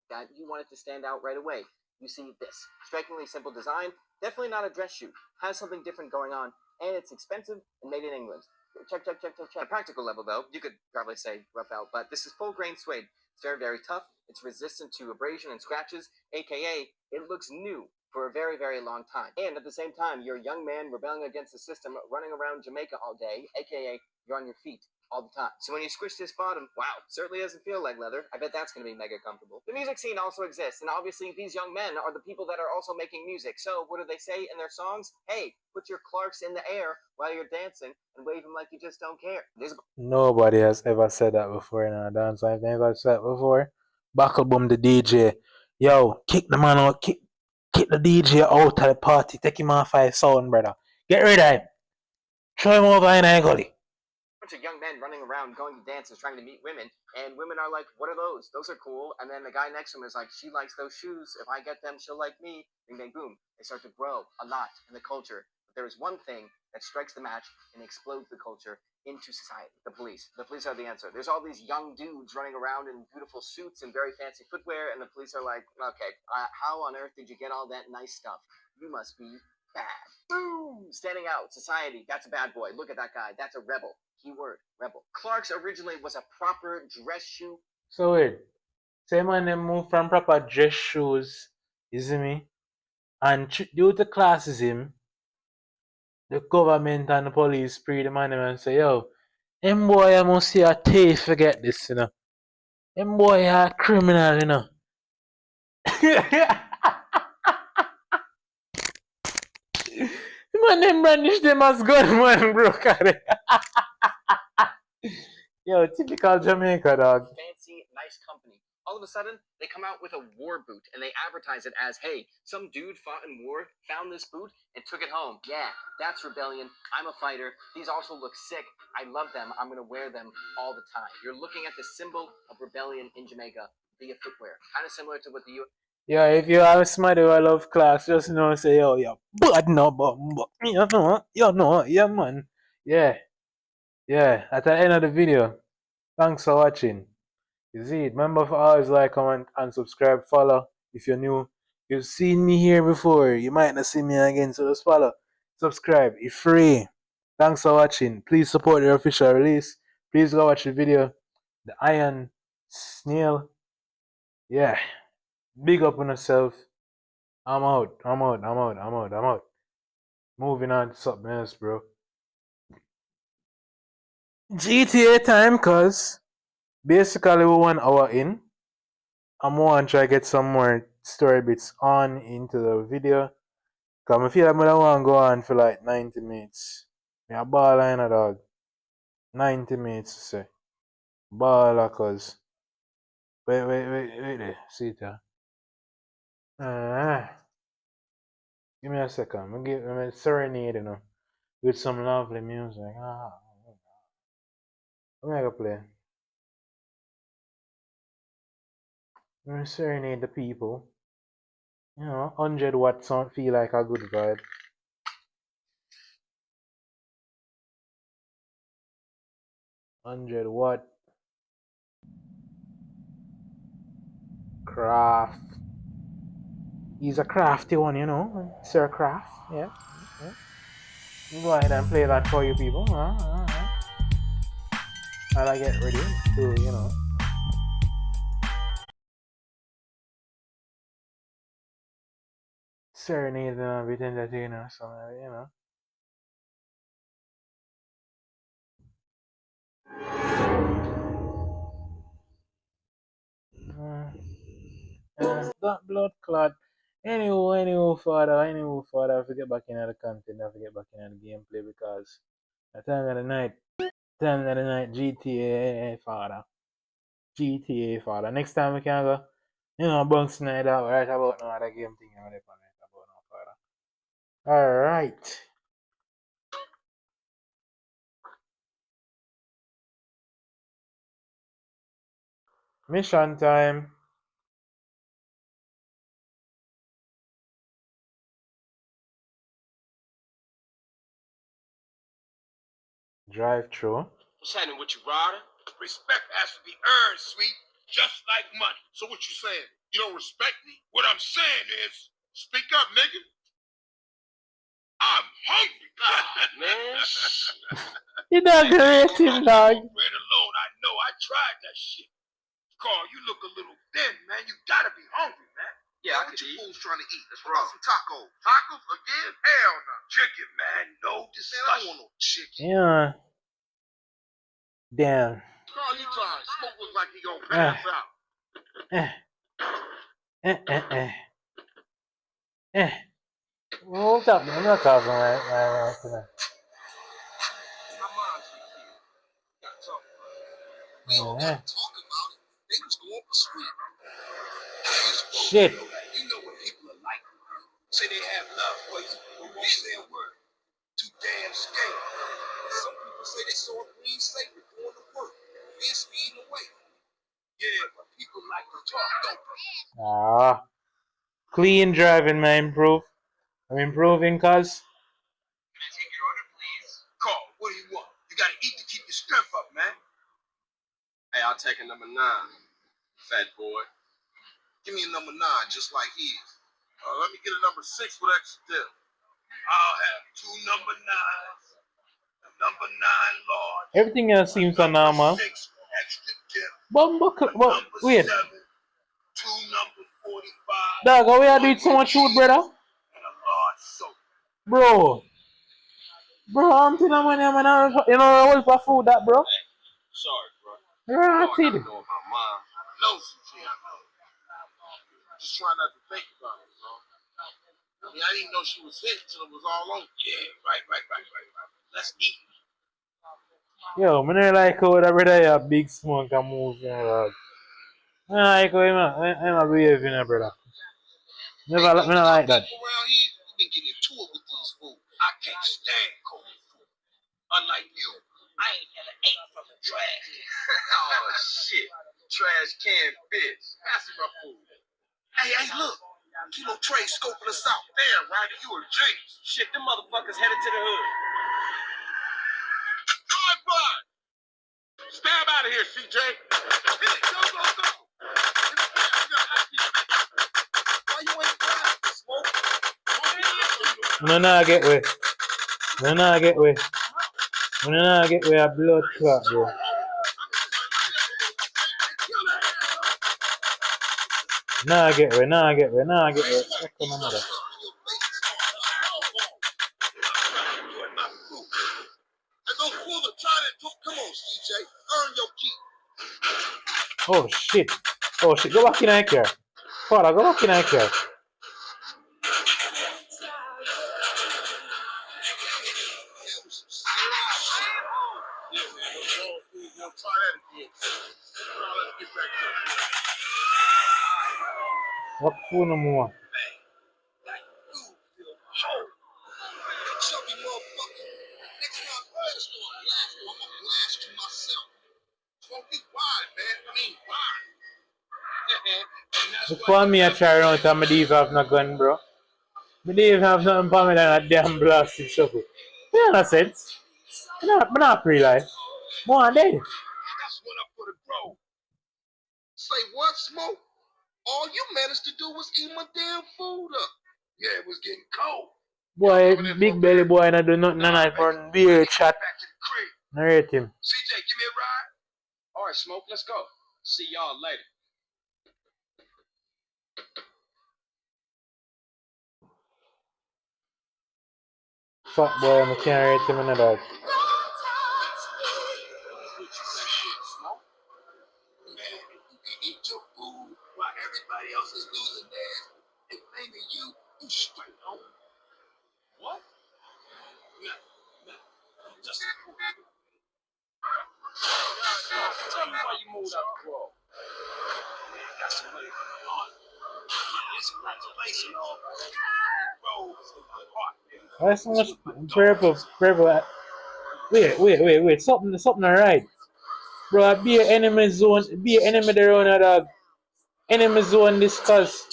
That you want it to stand out right away. You see this strikingly simple design, definitely not a dress shoe, has something different going on, and it's expensive and made in England. Check. At a practical level, though, you could probably say rough out, but this is full grain suede. It's very, very tough. It's resistant to abrasion and scratches, aka it looks new for a very, very long time. And at the same time, you're a young man rebelling against the system, running around Jamaica all day, aka you're on your feet all the time. So when you squish this bottom, wow, certainly doesn't feel like leather. I bet that's going to be mega comfortable. The music scene also exists, and obviously these young men are the people that are also making music. So what do they say in their songs? Hey, put your Clarks in the air while you're dancing and wave them like you just don't care. Nobody has ever said that before in a dance. I've never said before. Buckle boom the DJ. Yo, kick the man out, kick the DJ out of the party. Take him off 5 sound, brother. Get rid of him. Throw him over in a gully. Bunch of young men running around going to dances trying to meet women, and women are like, what are those? Those are cool. And then the guy next to him is like, she likes those shoes. If I get them, she'll like me. Bing, bang, boom. They start to grow a lot in the culture. But there is one thing that strikes the match and explodes the culture into society. The police. The police are the answer. There's all these young dudes running around in beautiful suits and very fancy footwear, and the police are like, okay, how on earth did you get all that nice stuff? You must be bad. Boom! Standing out. Society. That's a bad boy. Look at that guy. That's a rebel. Keyword, rebel. Clark's originally was a proper dress shoe. So wait. Same man them move from proper dress shoes, you see me? And due to classism, the government and the police spree the man them and say, yo, them boy I must see a taste forget this, you know. Them boy are criminal, you know. Man, them brandish them as gunman, bro. Yo, typical Jamaica, dog. Fancy, nice company. All of a sudden, they come out with a war boot, and they advertise it as, hey, some dude fought in war, found this boot, and took it home. Yeah, that's rebellion. I'm a fighter. These also look sick. I love them. I'm going to wear them all the time. You're looking at the symbol of rebellion in Jamaica via footwear. Kind of similar to what the U.S. Yeah, if you have somebody who love class, just say, yo, you're bad no but yeah, man. Yeah, at the end of the video. Thanks for watching. You see it. Remember for always like, comment, and subscribe, follow. If you're new, you've seen me here before. You might not see me again, so just follow. Subscribe. It's free. Thanks for watching. Please support the official release. Please go watch the video. The Iron Snail. Yeah. Big up on yourself. I'm out. Moving on to something else, bro. GTA time, cuz basically we're 1 hour in. I'm going to try to get some more story bits on into the video. Cause I feel like I don't want to go on for like 90 minutes. Yeah, baller in a dog. 90 minutes to say. Baller cuz. Wait there. See it here. Give me a second. I'm going to serenade, you know. With some lovely music. I'm going to play. I'm going to serenade the people. You know, 100 watts sound feel like a good vibe. $100 craft He's a crafty one, you know. Sir Craft, yeah. Go ahead and play that for you people. While I get ready to, you know. Serenade them a bit entertainer, so, you know. That blood clot. Anywho, father, I have to get back into the content, I have to get back into the gameplay because at the time of the night, GTA, father. GTA, father. Next time we can go, you know, Bunks Night out, right about no other game thing, right about no, father. Alright. Mission time. Drive through. What's happening with you, Ryder? Respect has to be earned, sweet, just like money. So what you saying? You don't respect me? What I'm saying is, speak up, nigga. I'm hungry. Man. You don't great him, dog. Bread alone, I know. I tried that shit. Carl, you look a little thin, man. You gotta be hungry, man. Yeah, I could eat. What you fools trying to eat? That's wrong. Some tacos. Tacos again? Hell no. Chicken, man. No discussion. Man, I don't want no chicken. Yeah. Damn. Carl, you trying. Smoke looks like he gonna pass out. Hold up, man. I'm not talking right tonight. My mom's here. Gotta talk about it. We don't gotta talk about it. They just go up a street. Shit. You know what people are like. Say they have love for you, but won't say a word. Too damn scared. Some people say they saw a green Saber going to work, then speeding away. Yeah, but people like to talk, don't they? Clean driving, man. I'm improving, cuz. Can I take your order, please? Carl, what do you want? You gotta eat to keep your strength up, man. Hey, I'll take a number 9, fat boy. Give me a number 9, just like his. Let me get a number 6 with extra dip. I'll have 2 number 9s. A number 9 large. Everything else seems so normal. 6 extra dip. Wait. 7, 2 number 45. Dog, how we are doing so much food, brother? And a large soap. Bro, I'm telling you, man, you know, a whole for food, that, bro. Sorry, bro. Rotted. I know about mom. I know, CJ, I know. Just trying not to think about it, bro. I mean, I didn't know she was hit until it was all over. Yeah, right. Let's eat. Yo, I don't like how the brother here big smoke and move, you know, dog. I like how I'm a behave, you know, brother. Me not like that. Around here, we've been getting into it with these fools. I can't stand cold food. Unlike you, I ain't never ate from the trash. Oh, shit. Trash can bitch. Pass me my food. Hey, look. Kilo Trey scoping us out. Damn, Ryder, you a jinx. Shit, them motherfuckers headed to the hood. Drive by. Stab out of here, CJ. Go. Why you ain't driving, Smoke? No, get away. A blood clot, bro. Nah, get away. Fuck my mother. Come on, CJ. Earn your keep. Oh shit. Go back in the car. Father, go back in the car. What food no more? Look for me, I try around and I don't have no gun, bro. I don't even have nothing for me than a damn blasted shuffle. You know sense? I'm not pre-life. More dead. That's what up for the bro. Say what, Smoke? All you managed to do was eat my damn food up. Yeah, it was getting cold. Boy, big belly boy, and I do nothing Nah, tonight man, for beer chat. back to the crib. Narrate him. CJ, give me a ride. All right, Smoke, let's go. See y'all later. Fuck boy, I can't rate him in that. Man, you can eat your food while everybody else is losing theirs and blaming you. You straight on. What? No. Just tell me why you moved out the road. Got some money from my heart. There's some reservation on roads in my heart. Why so much purple? Wait. Something alright. Bro, be an enemy zone, be an enemy there on a dog. Enemy zone this cause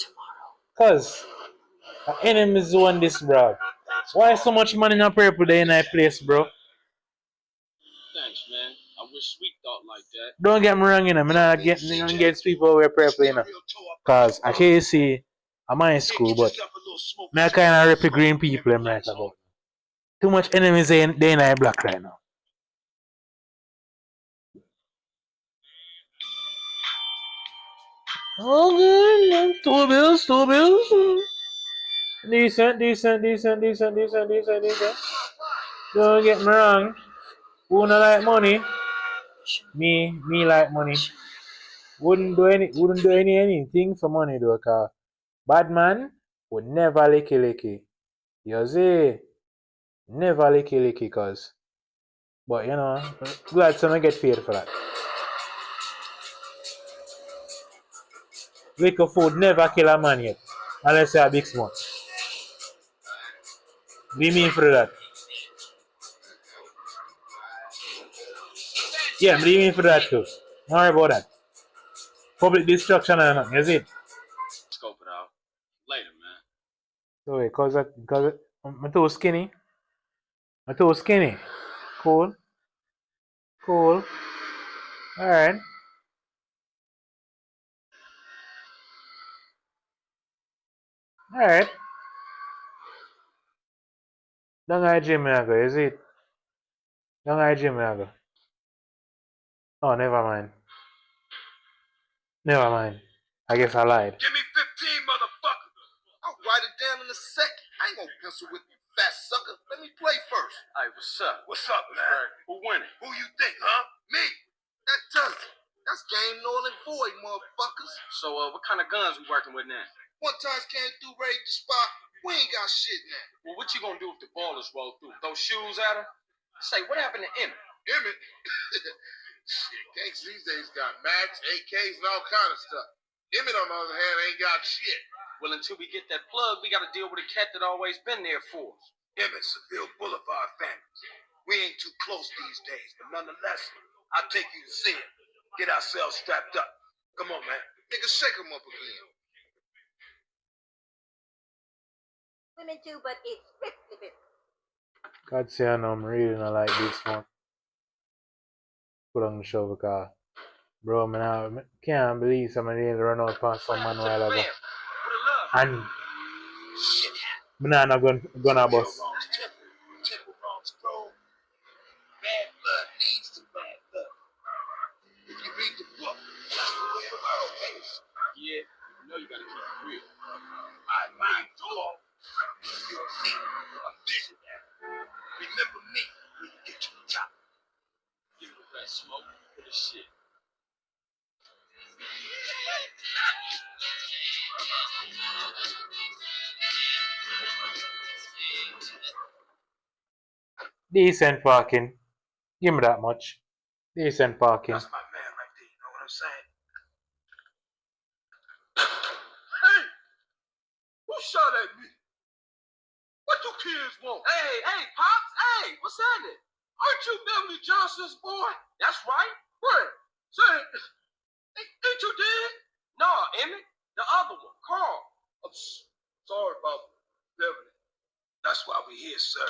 enemy zone this, bro. Why so much money in a purple there in that place, bro? Thanks, man. I wish Sweet thought like that. Don't get me wrong, you know, I'm not getting against people who wear purple, you know. Cause I can't see I'm in school, but I kind of rep green people I'm right about. Too much enemies there in that black right now. Oh, good. 2 bills. Decent. Don't get me wrong. Who not like money? Me like money. Wouldn't do anything for money though, cause bad man would never licky. You see? Never licky, cause. But you know, glad someone get paid for that. Liquor food never kill a man yet. Unless you're a big smoke. What do you mean for that? Yeah, what do you mean for that too? Don't worry about that. Public destruction and nothing, is it? Scope it out. Later, man. So wait, cause I'm too skinny. Cool. Alright. Don't go gym I go, is it? Don't go gym I go. Oh, never mind. I guess I lied. Give me 15, motherfucker. I'll write it down in a second. I ain't gonna pencil with you, fat sucker. Let me play first. Hey, what's up? What's up, man? Who winning? Who you think, huh? Me. That does it. That's game null and void, motherfuckers. So, what kind of guns we working with now? One times came through, raid the spot. We ain't got shit now. Well, what you gonna do if the ballers roll through? Throw shoes at her? Say, what happened to Emmett? Emmett? Shit, gangs these days got mags, AKs, and all kind of stuff. Emmett, on the other hand, ain't got shit. Well, until we get that plug, we got to deal with a cat that always been there for us. Emmett, Seville Boulevard family. We ain't too close these days, but nonetheless, I'll take you to see him. Get ourselves strapped up. Come on, man. Nigga, shake him up again. Women too, but it's 50-50. God say I know I'm really not like this one. Put on the show because bro, man, I can't believe somebody didn't run out past some man while ago. And I'm not gonna bust. Bad blood leads to bad blood. If you read the book, yeah, you know you gotta keep it real. I mind all. You're a leader, a visionary. Remember me when you get to the top. Give it that smoke for the shit. Decent parking. Give me that much. Decent parking. That's my man right there, you know what I'm saying? Hey! Who shot at me? What do kids want? Hey, Pops! Hey, what's happening? Aren't you Beverly Johnson's boy? That's right. Where? Say, ain't you dead? No, Emmett. The other one, Carl. I'm sorry about Beverly. That's why we're here, sir.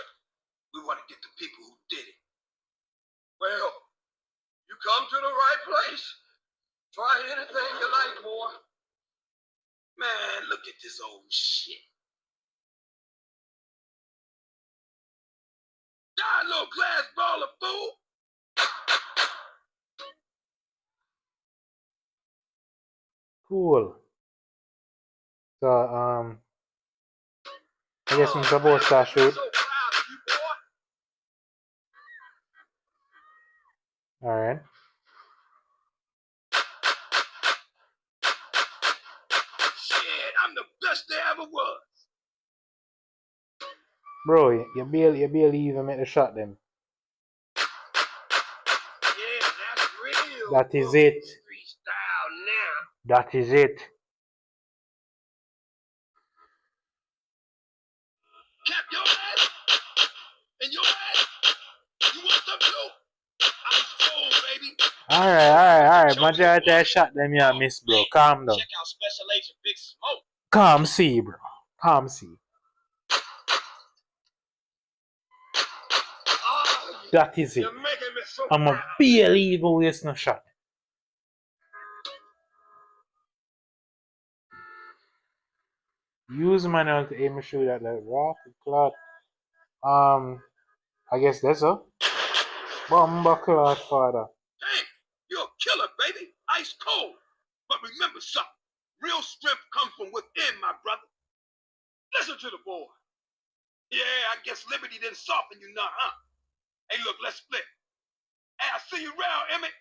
We want to get the people who did it. Well, you come to the right place. Try anything you like, boy. Man, look at this old shit. Die, little glass ball of fool. Cool. So, I guess I'm supposed to shoot. So proud of you, boy. Alright. Shit, I'm the best there ever was. Bro, you barely even make the shot then. Yeah, that's real. That is bro. it. Street style now. That is it. Cap your ass and your ass. You want some too? Ice cold, baby. Alright. Majority of shot them you miss, bro. Calm down. Check out Special Agent Big Smoke. Calm C, bro. Calm C. Oh, That is it. you're making me so I'm a proud. barely even waste no shot. Use manual to aim and shoot at the rock clot. I guess that's a bomber clot father. Damn, you're a killer, baby. Ice cold. But remember something. Real strength comes from within, my brother. Listen to the boy. Yeah, I guess Liberty didn't soften you none, huh? Hey, look, let's split. Hey, I see you round, Emmett.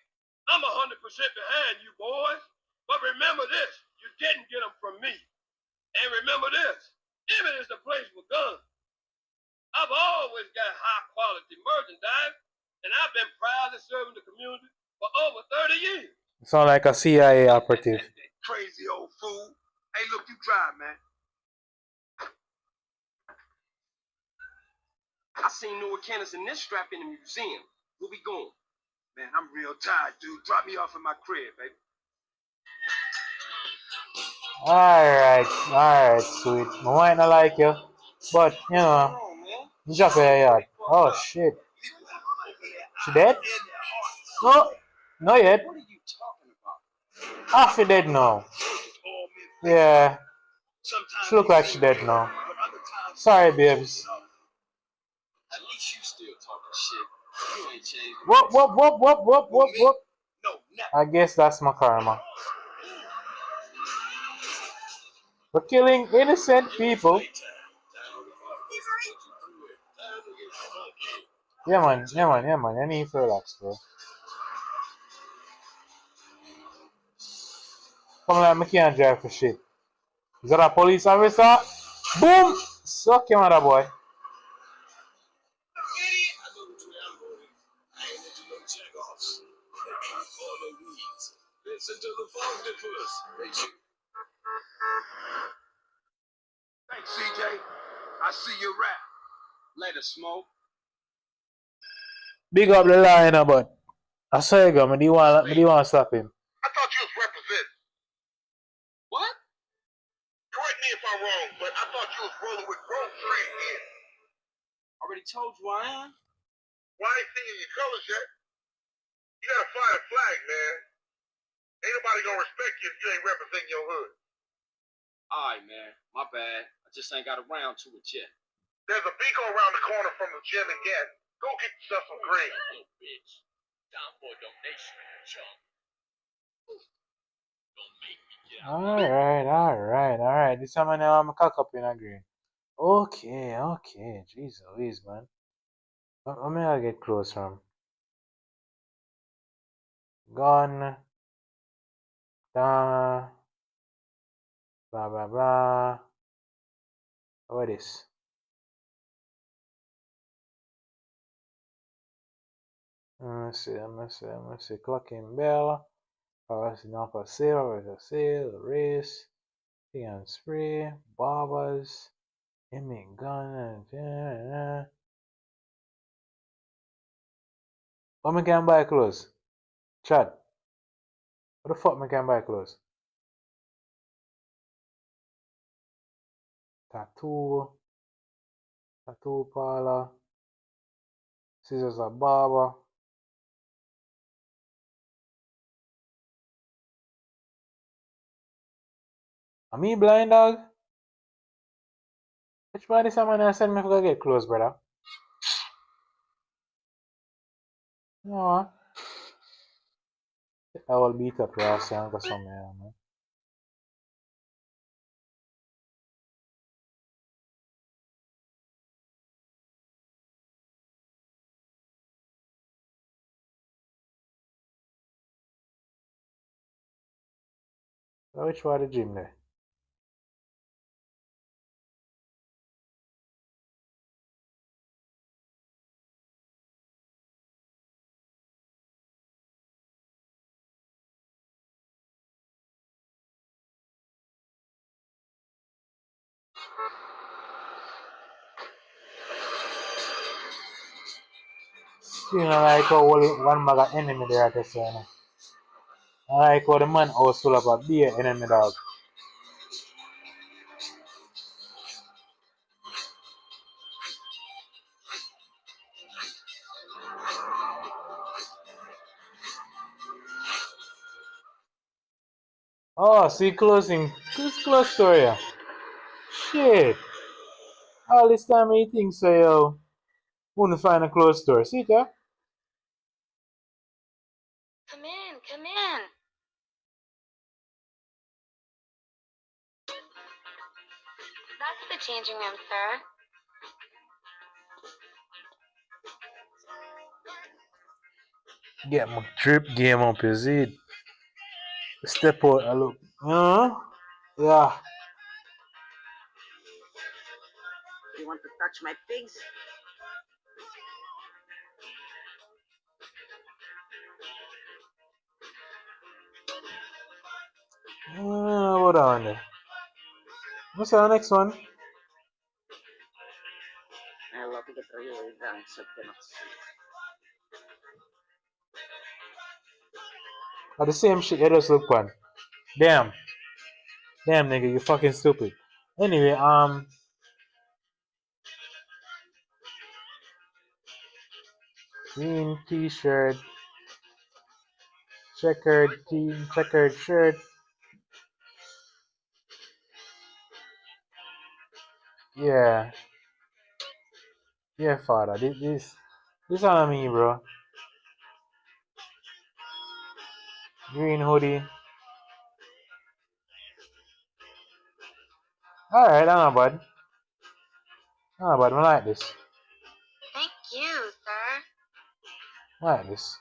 I'm 100% behind you, boys. But remember this. You didn't get them from me. And remember this. Emmett is the place for guns. I've always got high-quality merchandise, and I've been proudly serving the community for over 30 years. Sound like a CIA operative. Crazy old fool. Hey, look, you drive, man. I seen Noah Cannis in this strap in the museum. Where we going? Man, I'm real tired, dude. Drop me off at my crib, baby. Alright, sweet. I might not like you, but you know, you just say yard. Oh shit. She dead? No, not yet. What are you talking about? Half she dead now. Yeah, she look like she dead now. Sorry, babes. At least you still talking shit. You ain't changed. Whoop. No, never. I guess that's my karma. For killing innocent people. Yeah man. I need to relax, bro. Come like I can't drive for shit. Is that a police officer? Boom! Suck your mother, boy. Listen to the phone first. Thanks, CJ. I see you rap. Later, Smoke. Big up the line, but I saw you go. I didn't want to stop him. I thought you was representing. What? Correct me if I'm wrong, but I thought you was rolling with Grove Street here. Already told you I am. Well, I ain't seeing your colors yet. You gotta fly the flag, man. Ain't nobody gonna respect you if you ain't representing your hood. Alright, man. My bad. I just ain't got around to it yet. There's a Beagle around the corner from the gym and gas. Go get yourself some green. Bitch. Time for a donation, chump. Don't make me get Alright. This time I know I'm a cock up in a green. Okay. Jeez Louise, man. Where may I get close from? Gone. Blah blah blah. What is? Let me see. Clocking bell. Now for sale, race, thing and spray, barbers, aiming gun, and what me can buy clothes? Chad. What the fuck me can buy clothes? Tattoo parlor, scissors a barber. Am me blind dog? Which one is someone I send me for get close, brother? No. I will beat up Ross and go somewhere, man. Which one the gym there? You know, like how only one maga enemy there at the same. I like how the man house full of a beer enemy dog. Oh, see closing. Who's close to you? Shit. All this time you think so, yo. Wouldn't find a closed door. See that? Come in, come in. That's the changing room, sir. Get my drip game up, is it? Step out and look. Yeah. You want to touch my pigs? Hold on there. What's our next one? I love to get really drunk so cannot see. Oh, the same shit, it just look one. Damn. Damn, nigga, you fucking stupid. Anyway, green t-shirt, checkered team, checkered shirt. Yeah. Yeah, father. This on me, bro. Green hoodie. Alright, I know, bud. I like this. Thank you, sir. I like this.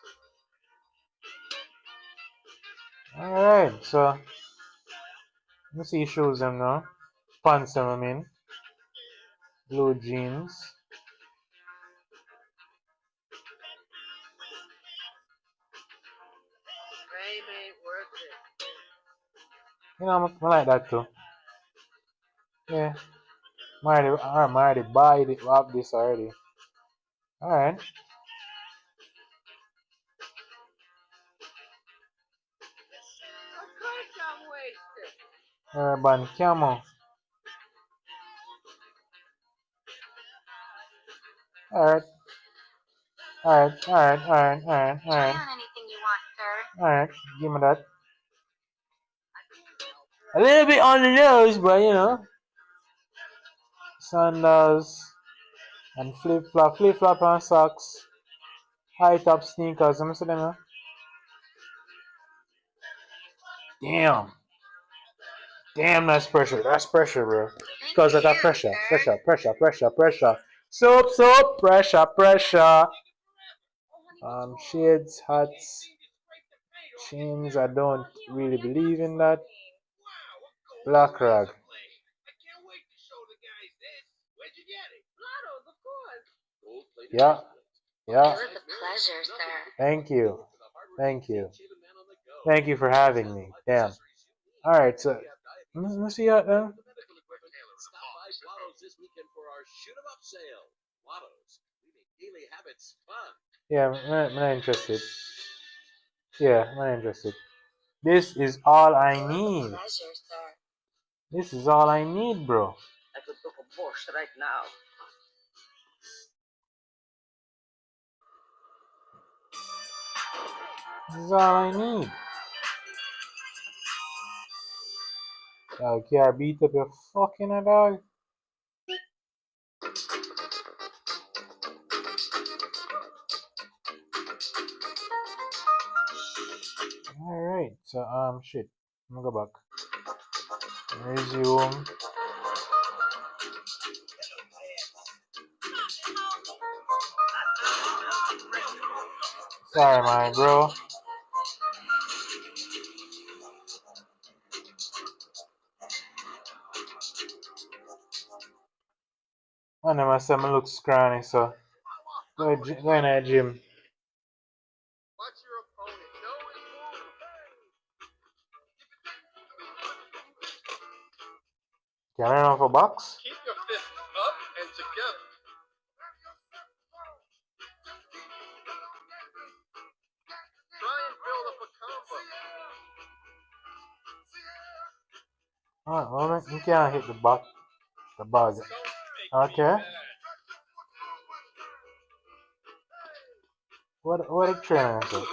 Alright, so let me see shoes them now. Pants them, I mean. Blue jeans. Fame ain't worth it. You know, I like that too. Yeah. I already buy it up this already. Alright. Of course I'm wasted. Urban camo. Alright. Alright. Try on anything you want, sir. Alright. Give me that. A little bit on the nose, but you know. Sandals and flip flop and socks. High top sneakers. Let me see them now. Damn. Damn, that's pressure. That's pressure, bro. Because I got pressure. Soap, pressure. Shades, hats, chains. I don't really believe in that. Black rag. Yeah. It was a pleasure, sir. Thank you. Thank you for having me. Damn. Alright, so let's see how then. Stop by Blotto's this weekend for our shoot 'em up sale. Blotto's, we make daily habits fun. Yeah, I'm not interested. Yeah, I'm not interested. This is all I need. Pleasure, sir. This is all I need, bro. I could cook a borscht right now. This is all I need. Dog, can't beat up your fucking dog. Alright, so shit. I'm gonna go back. Resume. Sorry, my bro. I never said me look scrawny, so go in the gym. Watch your opponent. Know his move. Can I run off a box? Keep your fists up and together. Try and build up a combo. Alright, well, you can't hit the bug. Okay. What a trainer is it? Watch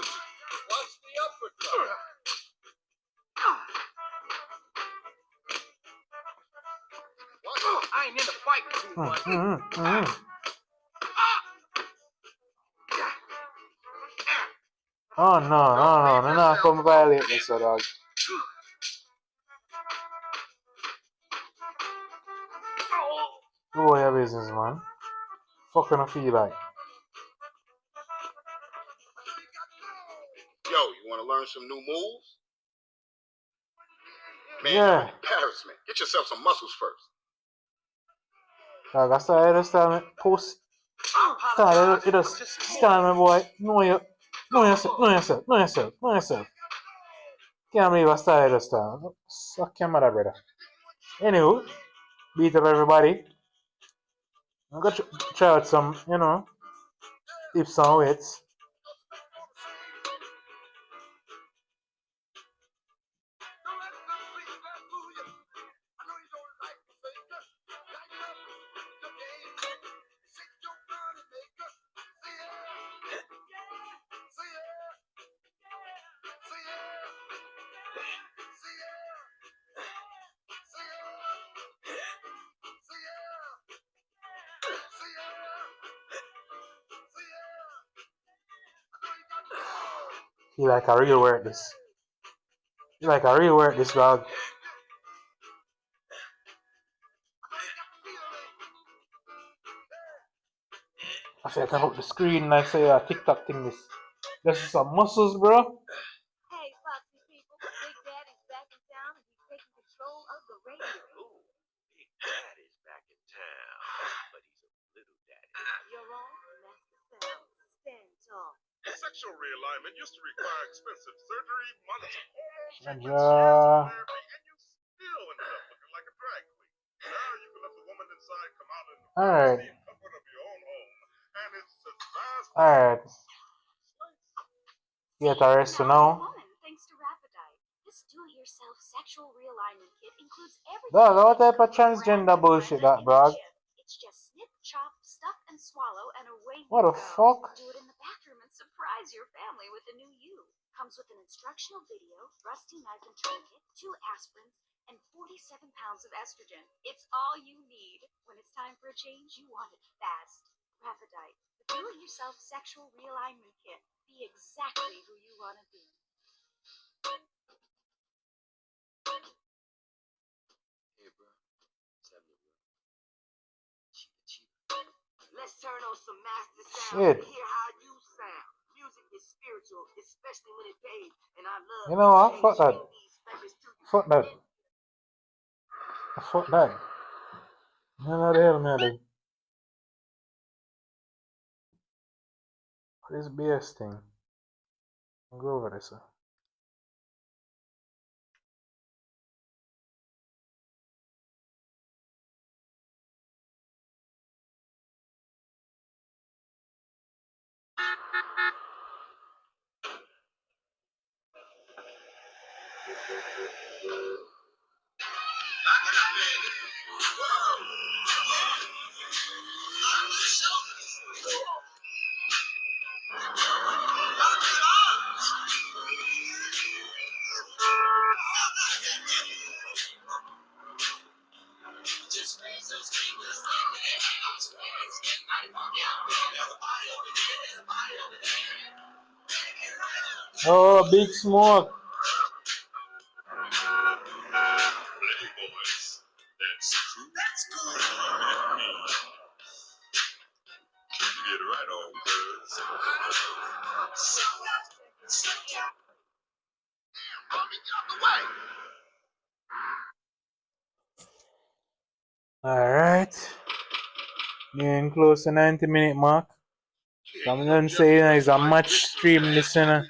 the uppercut. I ain't in the fight too much. Oh no, they're not come violate me, so dog. Do all your business, man. Fucking I feel like. Yo, you want to learn some new moves? Man, Yeah. you're an embarrassment. Get yourself some muscles first. Dog, I started to start me post. Started, it just stand me, boy. Know yourself. Can't believe I started to start. Suck your mother, brother. Anywho, beat up everybody. I'm gonna try out some, tips and weights. You like I real work this. Dog. I feel like I hope the screen like say a TikTok thing this. This is some muscles, bro. Hey, Foxy people, Big Daddy's back in town and he's taking control of the radio. Ooh, Big Daddy's back in town, but he's a little daddy. You're on Master Sound. Stand tall. Sexual realignment used to require expensive surgery, months of hormone treatments, Yeah. years of therapy, and you still ended up looking like a drag queen. Now you can let the woman inside come out in the Alright. comfort of your own home, and it's as fast. Alright. Get a rest now. Thanks to Rapidite. This do-it-yourself sexual realignment kit includes everything. Dog, what type of transgender bullshit that, bro? It's just snip, chop, stuff, and swallow, and away you What go. the fuck? Do it in the bathroom and surprise your family with a new you. Comes with an instructional video, rusty knife and tourniquet, 2 aspirins, and 47 pounds of estrogen. It's all you need. When it's time for a change, you want it fast. Rapidite, the do-it-yourself sexual realignment kit. Be exactly who you want to be. Hey, bro. What's happening, bro? Cheaper. Let's turn on some master sound Shit. and hear how you sound. Music is spiritual, especially when it pays, and I love You know what? Fuck that. these favors to you. Fuck that. Fuck that. No, the hell, man. This BS thing. I'll go over this. Oh, Big Smoke. Get it right on, cuz. Alright. Getting close to 90-minute mark. I'm gonna say it's a match stream listener.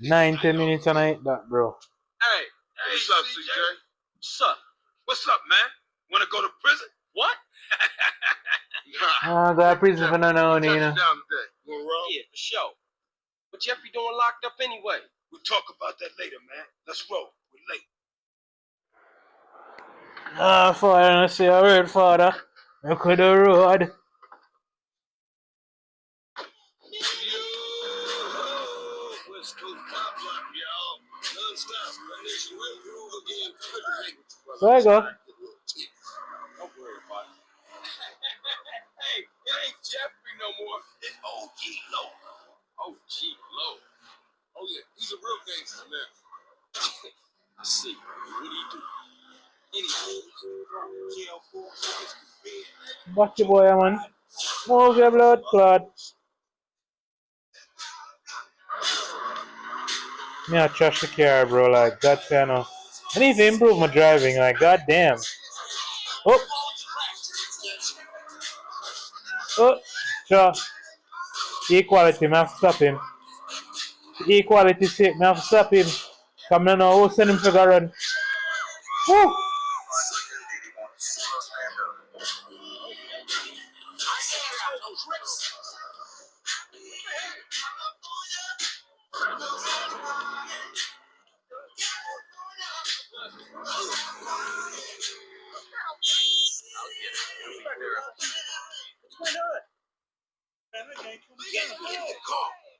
90 minutes tonight, that bro. Hey, what's up, CJ? What's up? What's up, man? Wanna go to prison? What? I got prison for no you know. Yeah, for sure. But Jeffrey doing locked up anyway. We'll talk about that later, man. Let's roll. We're late. Father, I say a word, Father. Look at the road. West Coast pop rock, y'all. Non-stop. So I go. Don't worry about it. Hey, it ain't Jeffrey no more. It's OG Low. OG Low. Oh yeah, he's a real gangster now. I see. What do you do? Watch your boy, man. Move your blood clot. Me I trash the car, bro. Like, God fair enough. I need to improve my driving. Like, god damn. Oh. Oh. Sure. Equality, I have to stop him. Equality sake, I have to stop him. Come on now, send him to go run. Woo.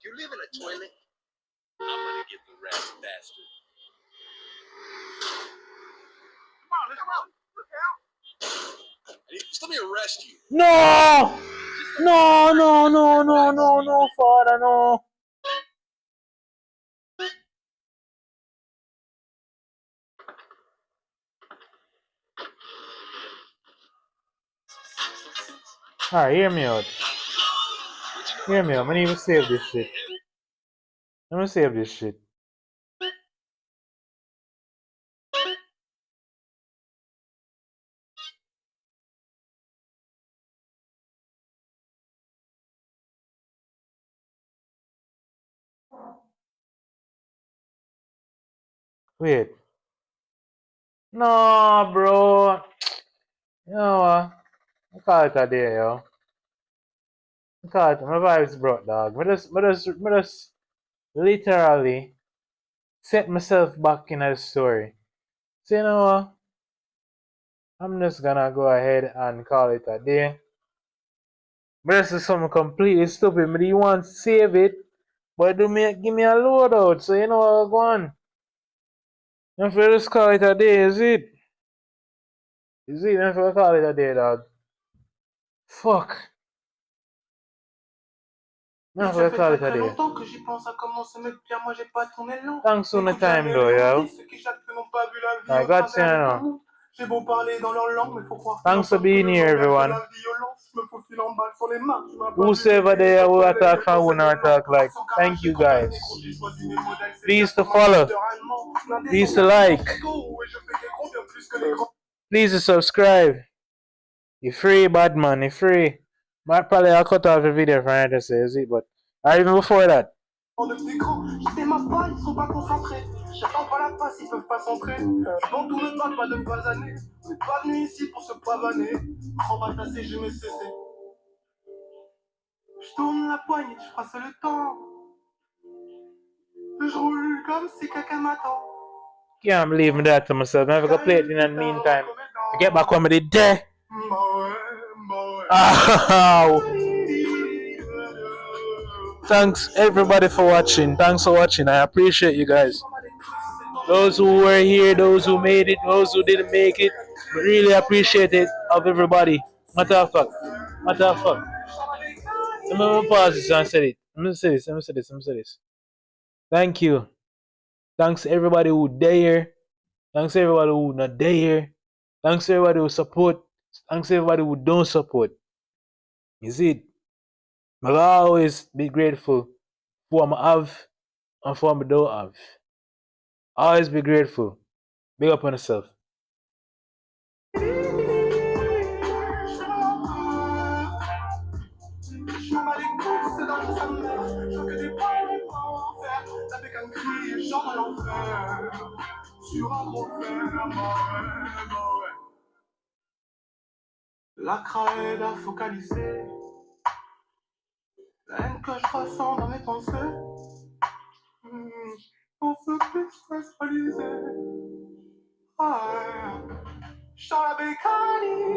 You live in a toilet? I'm gonna get the rat bastard. Come on, let's go. Look out. Just let me arrest you. No! No, Father, no. Alright, hear me out. Hear me out. I need to save this shit. Let me save this shit. Wait. No, bro. You know what? I call it a day, yo. I call it. My vibes broke, dog. I just literally set myself back in a story. So, you know what? I'm just gonna go ahead and call it a day. But this is something completely stupid. But you want to save it, but give me a loadout. So, you know what, go on. If you just call it a day, is it? Is it? If you call it a day, dog. Fuck. Non, je vais call it a day. Thanks for the time, though, yo. Like, God say I know. Thanks for being here, everyone. Whosoever there who attack from who not attack, like, thank you guys. Please to follow. Please to like. Please to subscribe. You're free, bad man, you're free. But probably I'll cut off the video for her to say, is it? But even before that. Can't believe me that to myself. I'm gonna play it in the meantime. To get back on with it there. Thanks everybody for watching. Thanks for watching. I appreciate you guys. Those who were here, those who made it, those who didn't make it. But really appreciate it of everybody. Matter of fact. Matter of fact. Let me pause this and say it. Let me say this. Thank you. Thanks to everybody who there. Thanks to everybody who not there. Thanks to everybody who support. Thanks to everybody who don't support. Is it? I'll always be grateful for what I have and for what I don't have. Always be grateful. Big up on yourself. La craie a focalisé la haine que je ressens dans mes pensées. On se cristalliser. Ah, Charles Bécani.